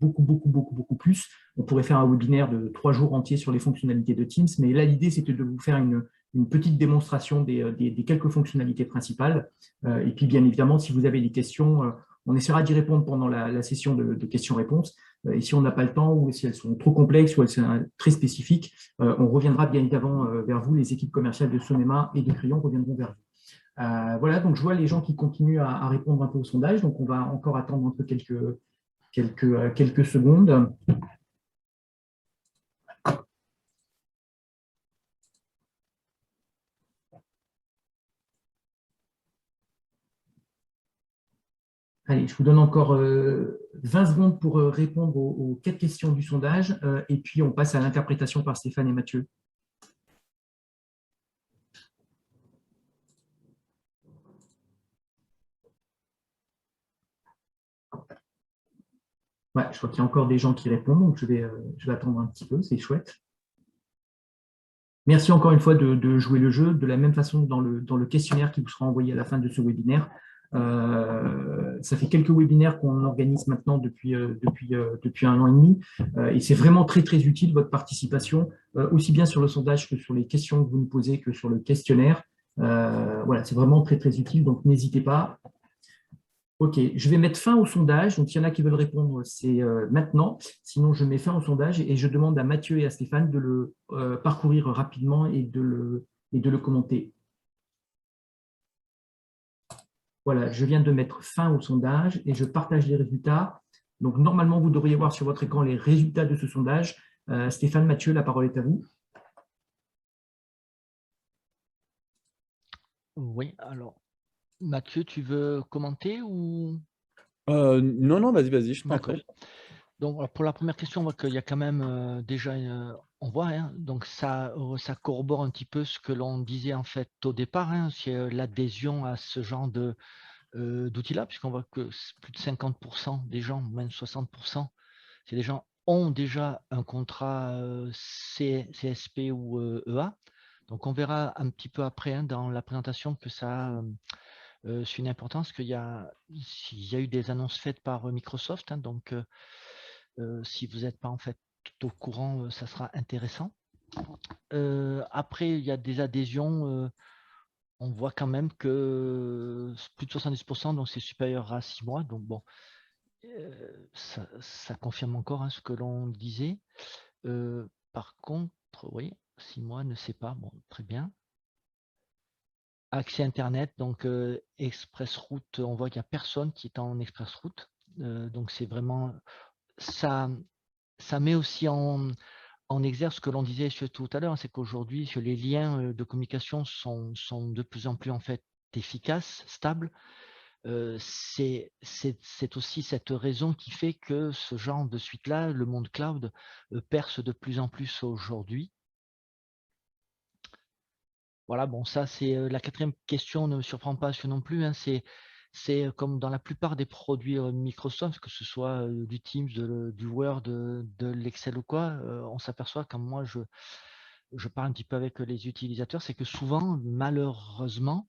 beaucoup plus. On pourrait faire un webinaire de 3 jours entiers sur les fonctionnalités de Teams, mais là, l'idée, c'était de vous faire une petite démonstration des quelques fonctionnalités principales. Et puis, bien évidemment, si vous avez des questions, on essaiera d'y répondre pendant la session de questions-réponses. Et si on n'a pas le temps, ou si elles sont trop complexes, ou elles sont très spécifiques, on reviendra bien évidemment vers vous. Les équipes commerciales de Sonema et de Crayon reviendront vers vous. Voilà, donc je vois les gens qui continuent à répondre un peu au sondage. Donc, on va encore attendre un peu quelques secondes. Allez, je vous donne encore 20 secondes pour répondre aux 4 questions du sondage et puis on passe à l'interprétation par Stéphane et Mathieu. Ouais, je vois qu'il y a encore des gens qui répondent, donc je vais attendre un petit peu, c'est chouette. Merci encore une fois de jouer le jeu, de la même façon que dans le questionnaire qui vous sera envoyé à la fin de ce webinaire. Ça fait quelques webinaires qu'on organise maintenant depuis 1 an et demi, et c'est vraiment très utile votre participation, aussi bien sur le sondage que sur les questions que vous nous posez, que sur le questionnaire. Voilà, c'est vraiment très utile, donc n'hésitez pas. Ok, je vais mettre fin au sondage. Donc, il y en a qui veulent répondre, c'est maintenant. Sinon, je mets fin au sondage et je demande à Mathieu et à Stéphane de le parcourir rapidement et de le commenter. Voilà, je viens de mettre fin au sondage et je partage les résultats. Donc, normalement, vous devriez voir sur votre écran les résultats de ce sondage. Stéphane, Mathieu, la parole est à vous. Oui, alors, Mathieu, tu veux commenter ou… Non, vas-y, je t'en D'accord. prie. Donc, pour la première question, on voit qu'il y a quand même déjà, on voit, hein, donc ça corrobore un petit peu ce que l'on disait en fait au départ, hein, c'est l'adhésion à ce genre d'outils-là, puisqu'on voit que plus de 50% des gens, même 60%, c'est des gens ont déjà un contrat CSP ou EA. Donc, on verra un petit peu après hein, dans la présentation que ça c'est une importance qu'il y a eu des annonces faites par Microsoft. Hein, donc, si vous n'êtes pas en fait tout au courant, ça sera intéressant. Après, il y a des adhésions. On voit quand même que plus de 70%, donc c'est supérieur à 6 mois. Donc bon, ça confirme encore hein, ce que l'on disait. Par contre, oui, 6 mois, ne sait pas. Bon, très bien. Accès Internet, donc Express Route, on voit qu'il n'y a personne qui est en Express Route. Donc c'est vraiment, ça met aussi en exergue ce que l'on disait tout à l'heure, c'est qu'aujourd'hui, les liens de communication sont de plus en plus en fait efficaces, stables. C'est aussi cette raison qui fait que ce genre de suite-là, le monde cloud, perce de plus en plus aujourd'hui. Voilà, bon, ça c'est la 4e question, ne me surprend pas non plus. Hein, c'est comme dans la plupart des produits Microsoft, que ce soit du Teams, du Word, de l'Excel ou quoi, on s'aperçoit quand moi je parle un petit peu avec les utilisateurs, c'est que souvent, malheureusement,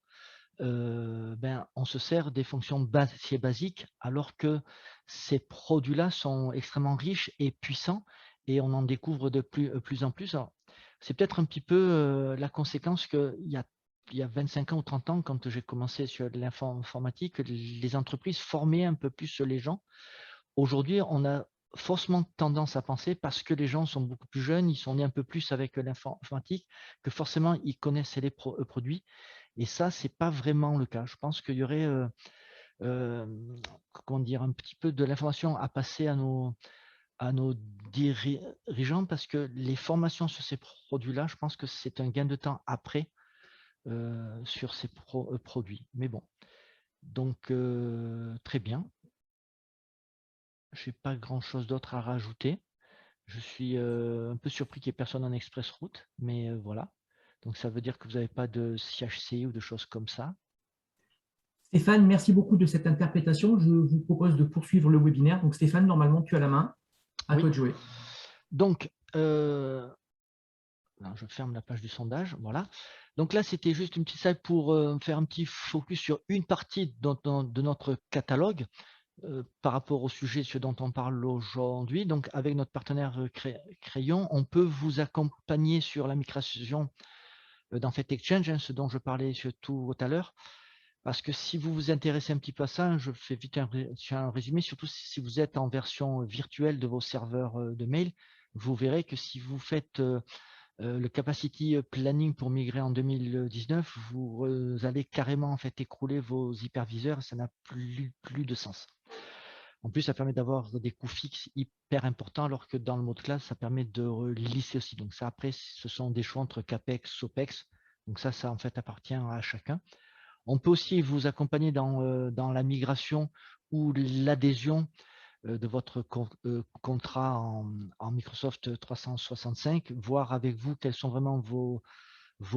on se sert des fonctions basiques alors que ces produits-là sont extrêmement riches et puissants et on en découvre de plus en plus. C'est peut-être un petit peu la conséquence qu'il y a il y a 25 ans ou 30 ans, quand j'ai commencé sur l'informatique, les entreprises formaient un peu plus les gens. Aujourd'hui, on a forcément tendance à penser, parce que les gens sont beaucoup plus jeunes, ils sont nés un peu plus avec l'informatique, que forcément ils connaissent les produits. Et ça, ce n'est pas vraiment le cas. Je pense qu'il y aurait comment dire, un petit peu de l'information à passer à nos dirigeants, parce que les formations sur ces produits-là, je pense que c'est un gain de temps après sur ces produits. Mais bon, donc très bien. Je n'ai pas grand-chose d'autre à rajouter. Je suis un peu surpris qu'il n'y ait personne en express route, mais voilà. Donc ça veut dire que vous n'avez pas de CHCI ou de choses comme ça. Stéphane, merci beaucoup de cette interprétation. Je vous propose de poursuivre le webinaire. Donc Stéphane, normalement, tu as la main. À toi de jouer. Donc, je ferme la page du sondage. Voilà. Donc là, c'était juste une petite slide pour faire un petit focus sur une partie de notre catalogue par rapport au sujet ce dont on parle aujourd'hui. Donc, avec notre partenaire Crayon, on peut vous accompagner sur la migration d'Enfait Exchange, ce dont je parlais tout à l'heure. Parce que si vous vous intéressez un petit peu à ça, je fais vite un résumé, surtout si vous êtes en version virtuelle de vos serveurs de mail, vous verrez que si vous faites le capacity planning pour migrer en 2019, vous allez carrément en fait écrouler vos hyperviseurs, et ça n'a plus de sens. En plus, ça permet d'avoir des coûts fixes hyper importants, alors que dans le mode classe, ça permet de lisser aussi. Donc ça, après, ce sont des choix entre CAPEX, SOPEX. Donc ça en fait appartient à chacun. On peut aussi vous accompagner dans la migration ou l'adhésion de votre contrat en Microsoft 365, voir avec vous quels sont vraiment vos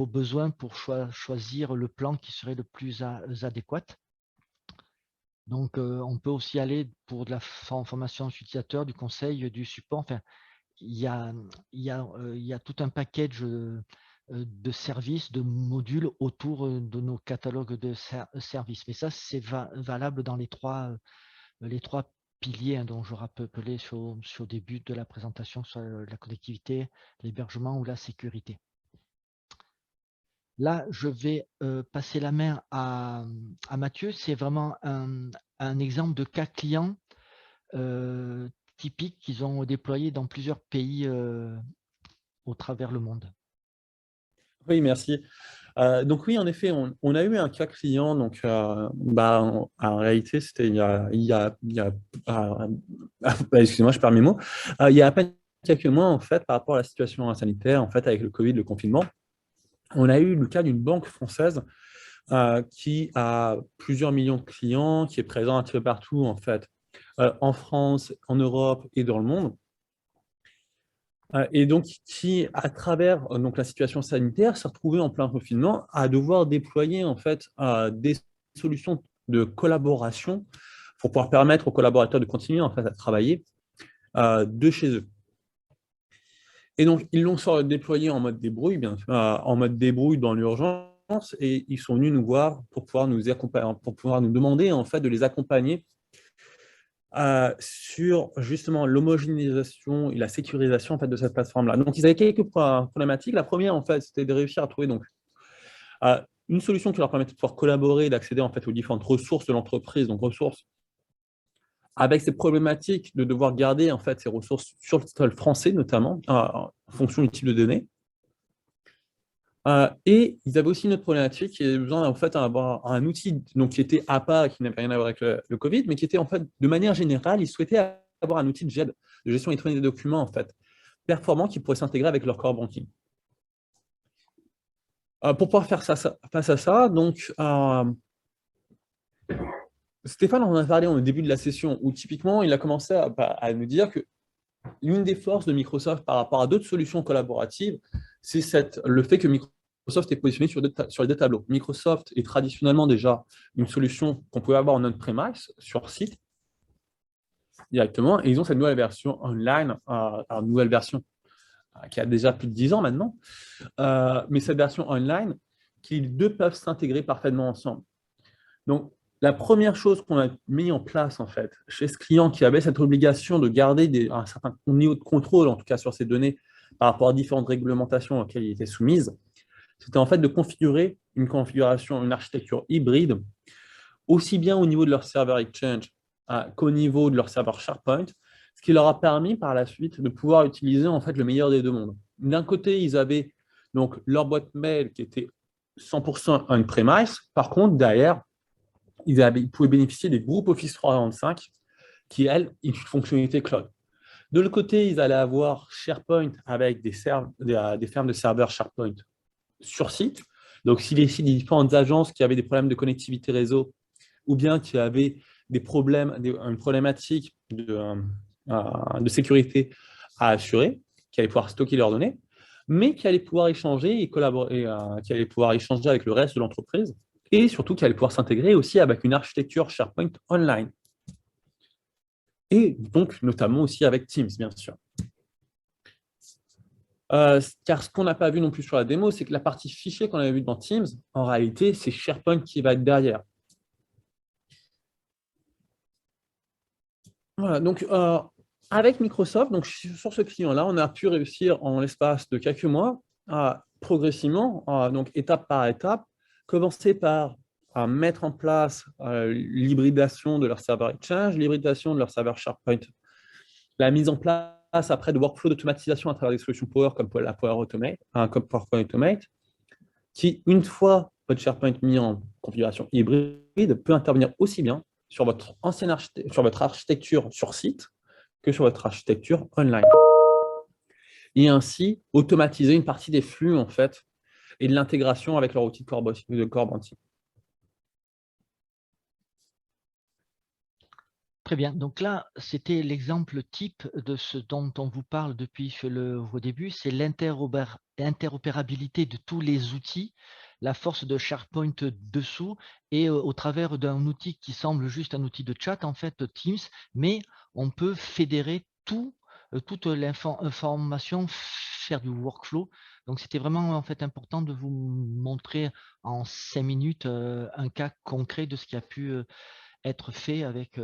besoins pour choisir le plan qui serait le plus adéquat. Donc, on peut aussi aller pour de la formation utilisateur, du conseil, du support. Enfin, il y a tout un package de services, de modules autour de nos catalogues de services. Mais ça, c'est valable dans les trois piliers dont je rappelais au début de la présentation, sur la connectivité, l'hébergement ou la sécurité. Là, je vais passer la main à Mathieu. C'est vraiment un exemple de cas client typique qu'ils ont déployé dans plusieurs pays au travers le monde. Oui, merci. Donc oui, en effet, on a eu un cas client. Donc, en réalité, c'était excusez-moi, je perds mes mots. Il y a à peine quelques mois, en fait, par rapport à la situation sanitaire, en fait, avec le Covid, le confinement, on a eu le cas d'une banque française qui a plusieurs millions de clients, qui est présent un petit peu partout, en fait, en France, en Europe et dans le monde. Et donc, qui, à travers donc, la situation sanitaire, s'est retrouvé en plein confinement à devoir déployer en fait, des solutions de collaboration pour pouvoir permettre aux collaborateurs de continuer en fait, à travailler de chez eux. Et donc, ils l'ont déployé en mode débrouille, bien sûr, en mode débrouille dans l'urgence, et ils sont venus nous voir pour pouvoir nous accompagner, pour pouvoir nous demander en fait, de les accompagner sur justement l'homogénéisation et la sécurisation en fait, de cette plateforme-là. Donc, ils avaient quelques problématiques. La première, en fait, c'était de réussir à trouver donc, une solution qui leur permettait de pouvoir collaborer et d'accéder en fait, aux différentes ressources de l'entreprise, donc ressources avec ces problématiques de devoir garder en fait, ces ressources sur le sol français, notamment, en fonction du type de données. Et ils avaient aussi une autre problématique qui avait besoin en fait, d'avoir un outil donc, qui était à part, qui n'avait rien à voir avec le Covid, mais qui était en fait, de manière générale, ils souhaitaient avoir un outil de GED, de gestion électronique des documents, en fait, performant qui pourrait s'intégrer avec leur core banking. Pour pouvoir faire face à ça, donc, Stéphane en a parlé au début de la session, où typiquement, il a commencé à nous dire que l'une des forces de Microsoft par rapport à d'autres solutions collaboratives, c'est le fait que Microsoft est positionné sur les deux tableaux. Microsoft est traditionnellement déjà une solution qu'on pouvait avoir en on-premise, sur site, directement, et ils ont cette nouvelle version online, une nouvelle version qui a déjà plus de 10 ans maintenant, mais cette version online, qui les deux peuvent s'intégrer parfaitement ensemble. Donc, la première chose qu'on a mis en place, en fait, chez ce client qui avait cette obligation de garder un certain niveau de contrôle, en tout cas sur ces données, par rapport à différentes réglementations auxquelles il était soumise, c'était en fait de configurer une architecture hybride, aussi bien au niveau de leur serveur Exchange qu'au niveau de leur serveur SharePoint, ce qui leur a permis par la suite de pouvoir utiliser en fait le meilleur des deux mondes. D'un côté, ils avaient donc leur boîte mail qui était 100% on-premise. Par contre, derrière, ils pouvaient bénéficier des groupes Office 365 qui, elles, une fonctionnalité cloud. De l'autre côté, ils allaient avoir SharePoint avec des fermes de serveurs SharePoint sur site. Donc, s'il est ici des différentes agences qui avaient des problèmes de connectivité réseau ou bien qui avaient une problématique de sécurité à assurer, qui allaient pouvoir stocker leurs données, mais qui allaient pouvoir échanger et collaborer, qui allaient pouvoir échanger avec le reste de l'entreprise et surtout qui allaient pouvoir s'intégrer aussi avec une architecture SharePoint online. Et donc, notamment aussi avec Teams, bien sûr. Car ce qu'on n'a pas vu non plus sur la démo, c'est que la partie fichier qu'on avait vu dans Teams, en réalité, c'est SharePoint qui va être derrière. Voilà, donc avec Microsoft, donc sur ce client-là, on a pu réussir en l'espace de quelques mois à progressivement, donc étape par étape, commencer par mettre en place l'hybridation de leur serveur Exchange, l'hybridation de leur serveur SharePoint, la mise en place après de workflows d'automatisation à travers des solutions Power comme la comme PowerPoint Automate, qui, une fois votre SharePoint mis en configuration hybride, peut intervenir aussi bien sur votre architecture sur site que sur votre architecture online. Et ainsi, automatiser une partie des flux, en fait, et de l'intégration avec leur outil de core banking. Très bien. Donc là, c'était l'exemple type de ce dont on vous parle depuis au début, c'est l'interopérabilité de tous les outils, la force de SharePoint dessous et au travers d'un outil qui semble juste un outil de chat, en fait, Teams, mais on peut fédérer toute l'information, faire du workflow. Donc, c'était vraiment en fait important de vous montrer en 5 minutes un cas concret de ce qui a pu être fait avec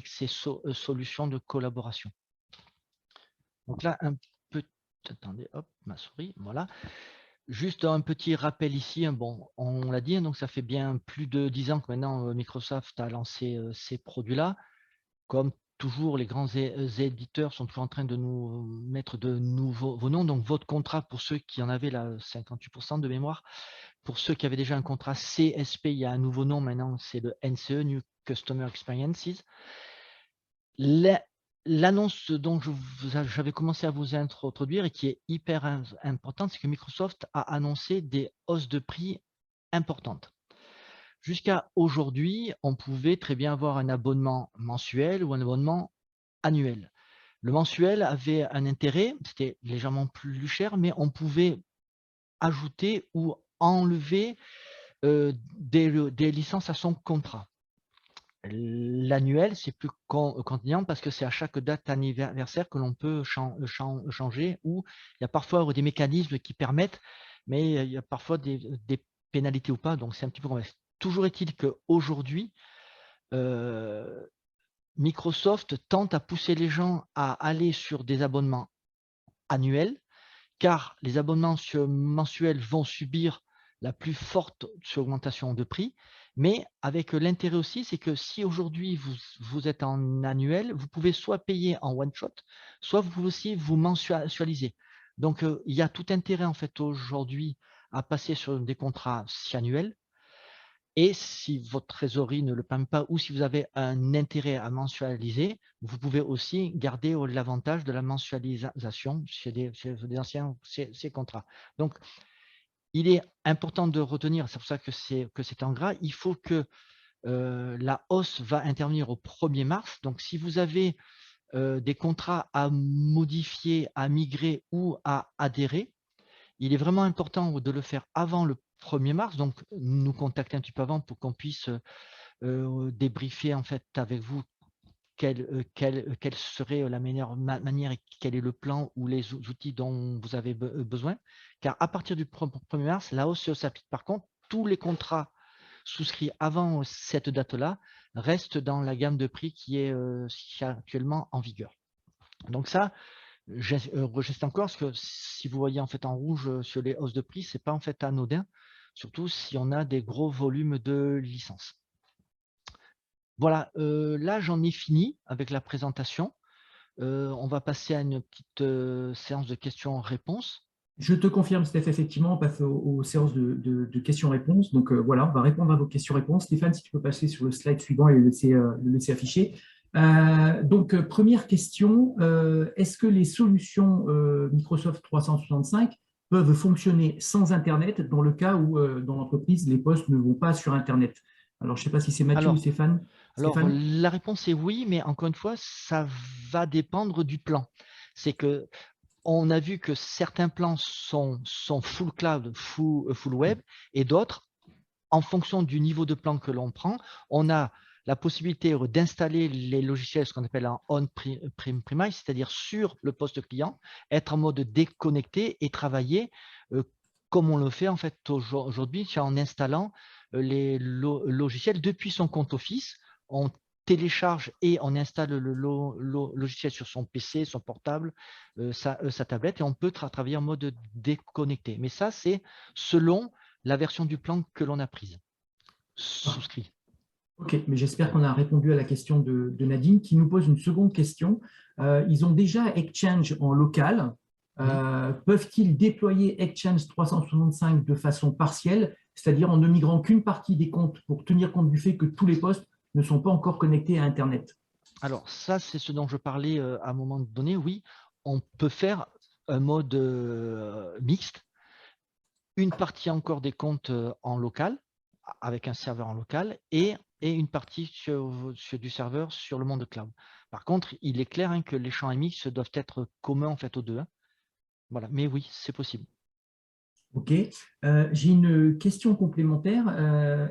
ces solutions de collaboration. Donc là, attendez, hop, ma souris, voilà. Juste un petit rappel ici, bon, on l'a dit, donc ça fait bien plus de 10 ans que maintenant Microsoft a lancé ces produits-là. Comme toujours, les grands éditeurs sont toujours en train de nous mettre de nouveaux noms. Donc votre contrat, pour ceux qui en avaient là 58% de mémoire, pour ceux qui avaient déjà un contrat CSP, il y a un nouveau nom maintenant, c'est le NCE, New Customer Experiences. L'annonce dont j'avais commencé à vous introduire et qui est hyper importante, c'est que Microsoft a annoncé des hausses de prix importantes. Jusqu'à aujourd'hui, on pouvait très bien avoir un abonnement mensuel ou un abonnement annuel. Le mensuel avait un intérêt, c'était légèrement plus cher, mais on pouvait ajouter ou enlever des licences à son contrat. L'annuel, c'est plus contraignant parce que c'est à chaque date anniversaire que l'on peut changer, ou il y a parfois des mécanismes qui permettent, mais il y a parfois des pénalités ou pas, donc c'est un petit peu complexe. Toujours est-il qu'aujourd'hui, Microsoft tente à pousser les gens à aller sur des abonnements annuels, car les abonnements mensuels vont subir la plus forte augmentation de prix, mais avec l'intérêt aussi, c'est que si aujourd'hui vous êtes en annuel, vous pouvez soit payer en one shot, soit vous pouvez aussi vous mensualiser. Donc il y a tout intérêt en fait aujourd'hui à passer sur des contrats annuels. Et si votre trésorerie ne le permet pas, ou si vous avez un intérêt à mensualiser, vous pouvez aussi garder l'avantage de la mensualisation chez des anciens ces contrats. Donc, il est important de retenir, c'est pour ça que c'est en gras, il faut que la hausse va intervenir au 1er mars. Donc, si vous avez des contrats à modifier, à migrer ou à adhérer, il est vraiment important de le faire avant le 1er mars, donc nous contacter un petit peu avant pour qu'on puisse débriefer en fait avec vous quelle serait la meilleure manière et quel est le plan ou les outils dont vous avez besoin. Car à partir du 1er mars, la hausse s'applique. Par contre, tous les contrats souscrits avant cette date-là restent dans la gamme de prix qui est actuellement en vigueur. Donc ça, J'insiste encore parce que si vous voyez en fait en rouge sur les hausses de prix, c'est pas en fait anodin, surtout si on a des gros volumes de licences. Voilà, là j'en ai fini avec la présentation. On va passer à une petite séance de questions-réponses. Je te confirme, Steph, effectivement, on passe aux séances de questions-réponses. Donc voilà, on va répondre à vos questions-réponses. Stéphane, si tu peux passer sur le slide suivant et le laisser afficher. Donc, première question, est-ce que les solutions Microsoft 365 peuvent fonctionner sans Internet dans le cas où, dans l'entreprise, les postes ne vont pas sur Internet? Alors, je ne sais pas si c'est Mathieu ou Stéphane. Alors, la réponse est oui, mais encore une fois, ça va dépendre du plan. C'est que on a vu que certains plans sont full cloud, full web, et d'autres, en fonction du niveau de plan que l'on prend, on a la possibilité d'installer les logiciels, ce qu'on appelle en on-premise, c'est-à-dire sur le poste client, être en mode déconnecté et travailler comme on le fait en fait aujourd'hui en installant les logiciels depuis son compte Office. On télécharge et on installe le logiciel sur son PC, son portable, sa tablette, et on peut travailler en mode déconnecté. Mais ça, c'est selon la version du plan que l'on a prise, souscrit. Ok, mais j'espère qu'on a répondu à la question de Nadine qui nous pose une seconde question. Ils ont déjà Exchange en local. Peuvent-ils déployer Exchange 365 de façon partielle, c'est-à-dire en ne migrant qu'une partie des comptes pour tenir compte du fait que tous les postes ne sont pas encore connectés à Internet? Alors ça, c'est ce dont je parlais à un moment donné. Oui, on peut faire un mode mixte, une partie encore des comptes en local, avec un serveur en local, et une partie sur du serveur sur le monde cloud. Par contre, il est clair que les champs MX doivent être communs en fait aux deux. Voilà, mais oui, c'est possible. Ok. J'ai une question complémentaire.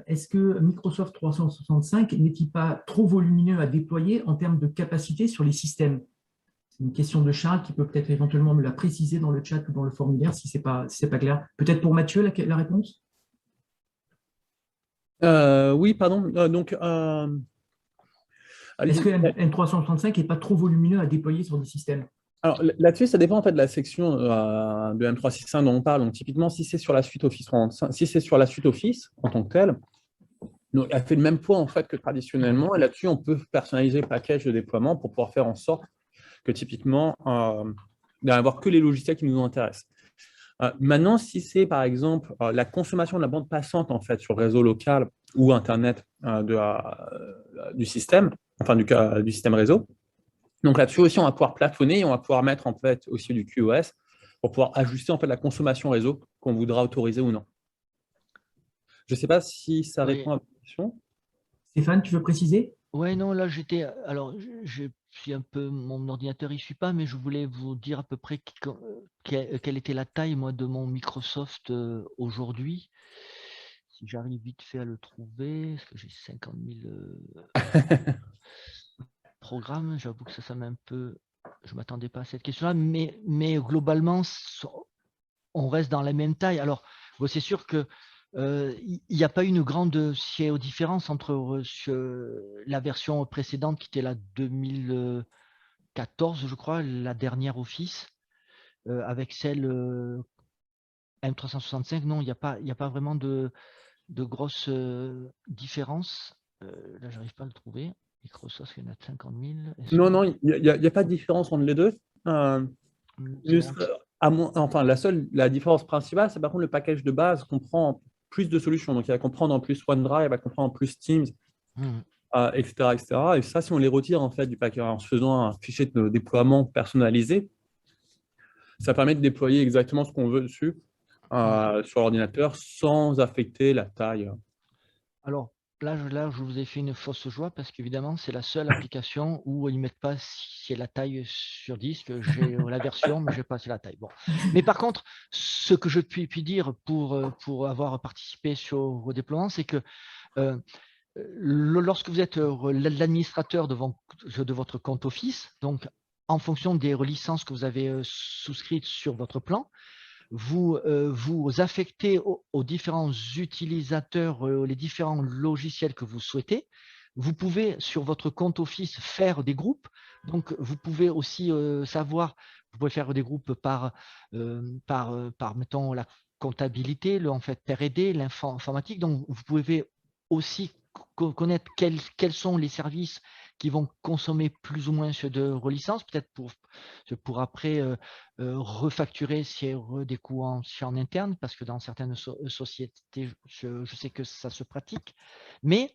Est-ce que Microsoft 365 n'est-il pas trop volumineux à déployer en termes de capacité sur les systèmes? C'est une question de Charles qui peut peut-être éventuellement me la préciser dans le chat ou dans le formulaire si ce n'est pas clair. Peut-être pour Mathieu la réponse? Oui, pardon. Est-ce que M365 n'est pas trop volumineux à déployer sur des systèmes? Alors là-dessus, ça dépend en fait de la section de M365 dont on parle. Donc typiquement, si c'est sur la suite Office 365, si c'est sur la suite Office en tant que telle, donc, elle fait le même poids en fait que traditionnellement. Et là-dessus, on peut personnaliser le package de déploiement pour pouvoir faire en sorte que typiquement, d'avoir que les logiciels qui nous intéressent. Maintenant, si c'est par exemple la consommation de la bande passante en fait sur le réseau local ou Internet du système, enfin du système réseau, donc là-dessus aussi, on va pouvoir plafonner et on va pouvoir mettre en fait aussi du QoS pour pouvoir ajuster en fait la consommation réseau qu'on voudra autoriser ou non. Je ne sais pas si ça répond à votre question. Stéphane, tu veux préciser? Ouais, non, là j'étais. Alors, je suis un peu. Mon ordinateur, il ne suit pas, mais je voulais vous dire à peu près quelle était la taille, moi, de mon Microsoft aujourd'hui. Si j'arrive vite fait à le trouver, parce que j'ai 50 000 programmes, j'avoue que ça m'a un peu. Je ne m'attendais pas à cette question-là, mais globalement, on reste dans la même taille. Alors, bon, c'est sûr que il n'y a pas eu une grande différence entre la version précédente qui était la 2014, je crois, la dernière Office, avec celle M365. Non, il n'y a pas vraiment de grosses différences. Là, j'arrive pas à le trouver. Microsoft, il y en a 50 000. Non, non, il n'y a pas de différence entre les deux. Enfin, la différence principale, c'est par contre le package de base comprend plus de solutions. Donc, il va comprendre en plus OneDrive, il va comprendre en plus Teams, etc., etc. Et ça, si on les retire en fait du package en se faisant un fichier de déploiement personnalisé, ça permet de déployer exactement ce qu'on veut dessus sur l'ordinateur sans affecter la taille. Alors, là, je vous ai fait une fausse joie parce qu'évidemment, c'est la seule application où ils ne mettent pas si c'est la taille sur disque. J'ai la version, mais je n'ai pas la taille. Bon. Mais par contre, ce que je puis dire pour avoir participé au déploiement, c'est que lorsque vous êtes l'administrateur de votre compte Office, donc en fonction des licences que vous avez souscrites sur votre plan, vous affectez aux différents utilisateurs les différents logiciels que vous souhaitez. Vous pouvez, sur votre compte Office, faire des groupes. Donc, vous pouvez aussi savoir, vous pouvez faire des groupes par mettons, la comptabilité, en fait, R&D, l'informatique. Donc, vous pouvez aussi connaître quels sont les services qui vont consommer plus ou moins de relicence, peut-être pour après refacturer des coûts en interne, parce que dans certaines sociétés, je sais que ça se pratique. Mais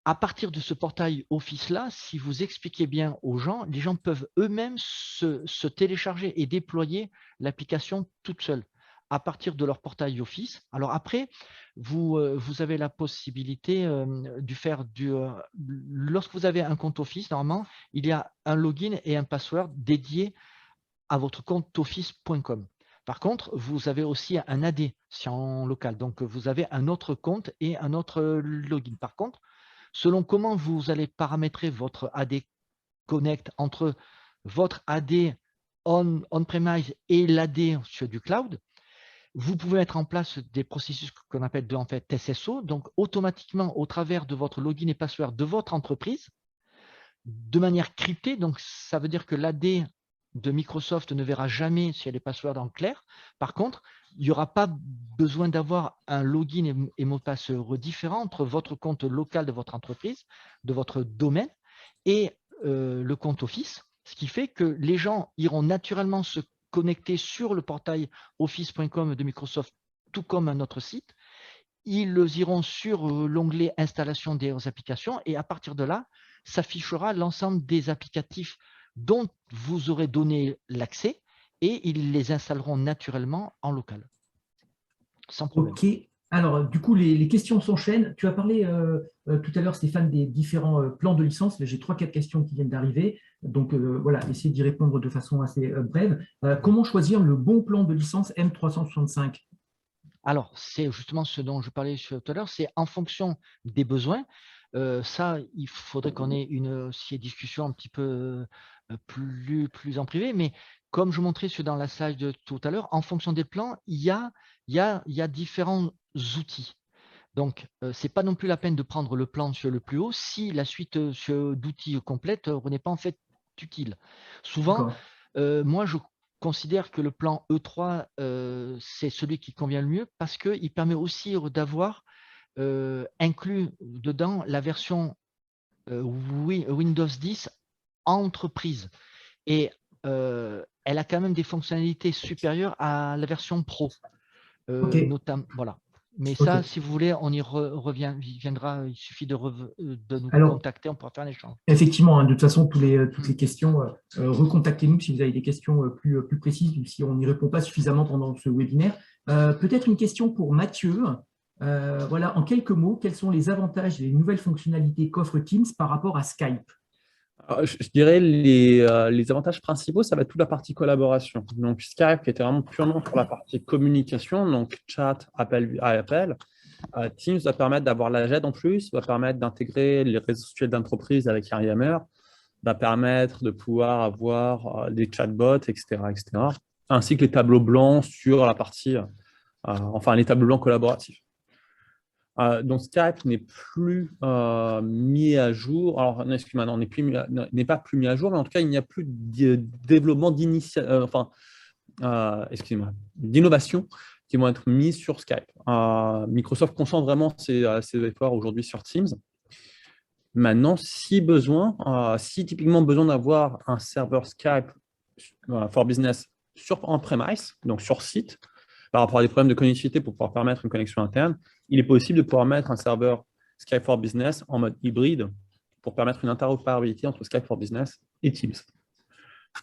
à partir de ce portail Office-là, si vous expliquez bien aux gens, les gens peuvent eux-mêmes se télécharger et déployer l'application toute seule à partir de leur portail Office. Alors après, vous avez la possibilité de faire lorsque vous avez un compte Office, normalement, il y a un login et un password dédié à votre compte office.com. Par contre, vous avez aussi un AD, si en local. Donc, vous avez un autre compte et un autre login. Par contre, selon comment vous allez paramétrer votre AD Connect entre votre AD on-premise et l'AD sur du cloud, vous pouvez mettre en place des processus qu'on appelle en fait SSO, donc automatiquement au travers de votre login et password de votre entreprise, de manière cryptée. Donc, ça veut dire que l'AD de Microsoft ne verra jamais si elle est password en clair. Par contre, il n'y aura pas besoin d'avoir un login et mot de passe différent entre votre compte local de votre entreprise, de votre domaine et le compte Office, ce qui fait que les gens iront naturellement se connecter sur le portail office.com de Microsoft, tout comme un autre site. Ils iront sur l'onglet installation des applications et à partir de là, s'affichera l'ensemble des applicatifs dont vous aurez donné l'accès et ils les installeront naturellement en local, sans problème. Ok. Alors, du coup, les questions s'enchaînent. Tu as parlé tout à l'heure, Stéphane, des différents plans de licence. J'ai 3-4 questions qui viennent d'arriver. Donc, voilà, essayez d'y répondre de façon assez brève. Comment choisir le bon plan de licence M365? Alors, c'est justement ce dont je parlais tout à l'heure, c'est en fonction des besoins. Ça, il faudrait qu'on ait une discussion un petit peu plus en privé, mais comme je montrais dans la slide de tout à l'heure, en fonction des plans, il y a différents outils. Donc, ce n'est pas non plus la peine de prendre le plan sur le plus haut si la suite d'outils complète n'est pas en fait utile. Souvent, moi, je considère que le plan E3, c'est celui qui convient le mieux parce qu'il permet aussi d'avoir inclus dedans la version Windows 10 entreprise. Et elle a quand même des fonctionnalités supérieures à la version Pro. Notamment, voilà. Mais ça, si vous voulez, on y reviendra. Il suffit de nous contacter, on pourra faire un échange. Effectivement, hein, de toute façon, toutes les questions, recontactez-nous si vous avez des questions plus précises ou si on n'y répond pas suffisamment pendant ce webinaire. Peut-être une question pour Mathieu. Voilà, en quelques mots, quels sont les avantages et les nouvelles fonctionnalités qu'offre Teams par rapport à Skype? Alors, je dirais les avantages principaux, ça va être toute la partie collaboration. Donc, Skype, qui était vraiment purement pour la partie communication, donc chat, appel à appel. Teams va permettre d'avoir la GED en plus, va permettre d'intégrer les réseaux sociaux d'entreprise avec Yammer, va permettre de pouvoir avoir des chatbots, etc., ainsi que les tableaux blancs sur la partie, enfin les tableaux blancs collaboratifs. Donc Skype n'est plus mis à jour. Alors, excusez-moi, n'est pas plus mis à jour, mais en tout cas, il n'y a plus de développement d'innovation qui vont être mis sur Skype. Microsoft concentre vraiment ses efforts aujourd'hui sur Teams. Maintenant, si besoin, si typiquement besoin d'avoir un serveur Skype for Business en premise, donc sur site, par rapport à des problèmes de connectivité pour pouvoir permettre une connexion interne, il est possible de pouvoir mettre un serveur Skype for Business en mode hybride pour permettre une interopérabilité entre Skype for Business et Teams.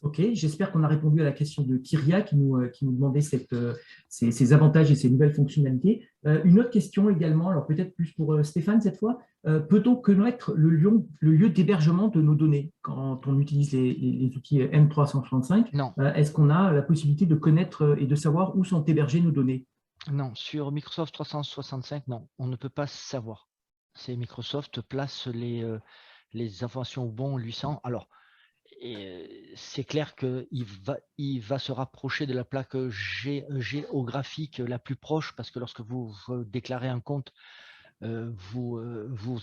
Ok, j'espère qu'on a répondu à la question de Kyria qui nous demandait ces avantages et ces nouvelles fonctionnalités. Une autre question également, alors peut-être plus pour Stéphane cette fois. Peut-on connaître le lieu d'hébergement de nos données quand on utilise les outils M365? Non. Est-ce qu'on a la possibilité de connaître et de savoir où sont hébergées nos données? Non, sur Microsoft 365, non, on ne peut pas savoir. C'est Microsoft place les informations au bon lui sent. Alors, c'est clair qu'il va se rapprocher de la plaque géographique la plus proche parce que lorsque vous déclarez un compte, vous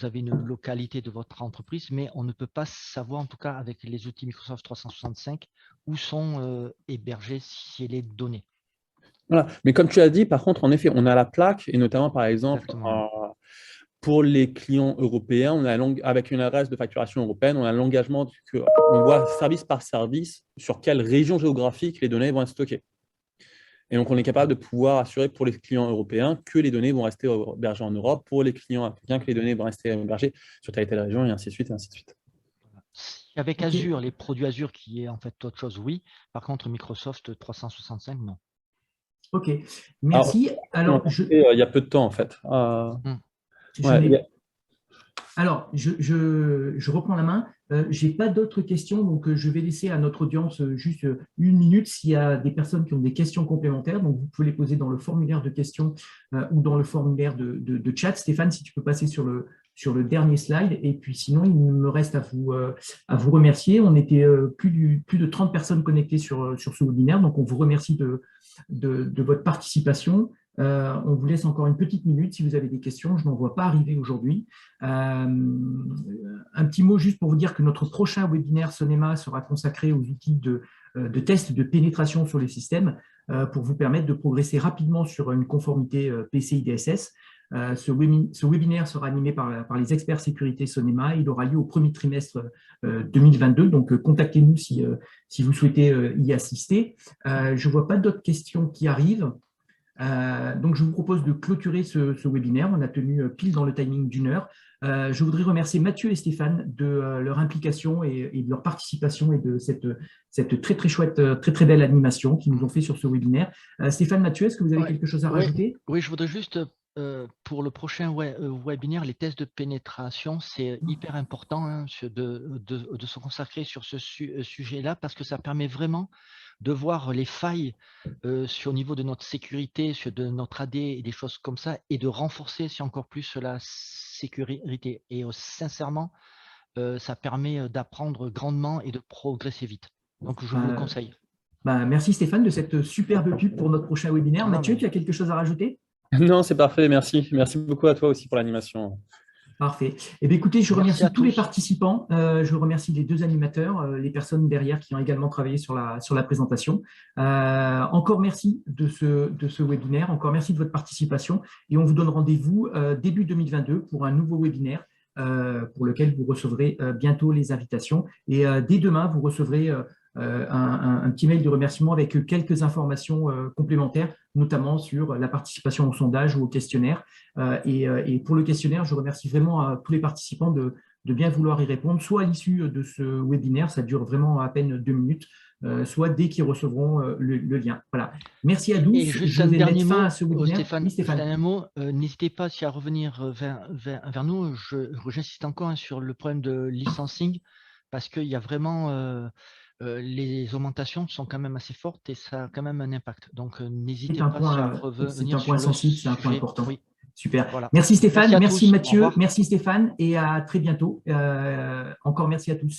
avez une localité de votre entreprise, mais on ne peut pas savoir, en tout cas avec les outils Microsoft 365, où sont hébergées les données. Voilà. Mais comme tu as dit, par contre, en effet, on a la plaque, et notamment, par exemple, pour les clients européens, avec une adresse de facturation européenne, on a l'engagement qu'on voit service par service sur quelle région géographique les données vont être stockées. Et donc, on est capable de pouvoir assurer pour les clients européens que les données vont rester hébergées en Europe, pour les clients africains que les données vont rester hébergées sur telle et telle région, et ainsi de suite, et ainsi de suite. Avec Azure, les produits Azure qui est en fait autre chose, oui. Par contre, Microsoft 365, non. Ok, merci. Alors, il y a peu de temps, en fait. Alors, je reprends la main. Je n'ai pas d'autres questions, donc je vais laisser à notre audience juste une minute s'il y a des personnes qui ont des questions complémentaires. Donc, vous pouvez les poser dans le formulaire de questions ou dans le formulaire de chat. Stéphane, si tu peux passer sur le dernier slide. Et puis, sinon, il me reste à vous remercier. On était plus de 30 personnes connectées sur ce webinaire, donc on vous remercie de votre participation. On vous laisse encore une petite minute si vous avez des questions. Je n'en vois pas arriver aujourd'hui. Un petit mot juste pour vous dire que notre prochain webinaire Sonema sera consacré aux outils de tests de pénétration sur les systèmes pour vous permettre de progresser rapidement sur une conformité PCI DSS. Ce webinaire sera animé par les experts sécurité Sonema. Il aura lieu au premier trimestre 2022. Donc, contactez-nous si vous souhaitez y assister. Je ne vois pas d'autres questions qui arrivent. Donc, je vous propose de clôturer ce webinaire. On a tenu pile dans le timing d'une heure. Je voudrais remercier Mathieu et Stéphane de leur implication et de leur participation et de cette très, très chouette, très, très belle animation qu'ils nous ont fait sur ce webinaire. Stéphane, Mathieu, est-ce que vous avez quelque chose à rajouter? Oui, je voudrais juste, pour le prochain webinaire, les tests de pénétration, c'est hyper important hein, de se consacrer sur ce sujet-là parce que ça permet vraiment de voir les failles au niveau de notre sécurité, de notre AD et des choses comme ça, et de renforcer encore plus la sécurité. Et sincèrement, ça permet d'apprendre grandement et de progresser vite. Donc, je vous le conseille. Merci Stéphane de cette superbe pub pour notre prochain webinaire. Mathieu, tu as quelque chose à rajouter? Non, c'est parfait, merci. Merci beaucoup à toi aussi pour l'animation. Parfait. Eh bien, écoutez, je remercie tous les participants. Je remercie les deux animateurs, les personnes derrière qui ont également travaillé sur la présentation. Encore merci de ce webinaire. Encore merci de votre participation. Et on vous donne rendez-vous début 2022 pour un nouveau webinaire pour lequel vous recevrez bientôt les invitations. Et dès demain, vous recevrez un petit mail de remerciement avec quelques informations complémentaires, notamment sur la participation au sondage ou au questionnaire. Et pour le questionnaire, je remercie vraiment tous les participants de bien vouloir y répondre, soit à l'issue de ce webinaire, ça dure vraiment à peine 2 minutes, soit dès qu'ils recevront le lien. Voilà. Merci à tous. Et juste un dernier mot, Stéphane, un mot. N'hésitez pas à revenir vers nous. J'insiste encore sur le problème de licensing parce qu'il y a vraiment… les augmentations sont quand même assez fortes et ça a quand même un impact. Donc, n'hésitez pas à revenir sur le sujet. C'est un point sensible, c'est un point important. Oui. Super. Voilà. Merci Stéphane, merci Mathieu, merci Stéphane et à très bientôt. Encore merci à tous.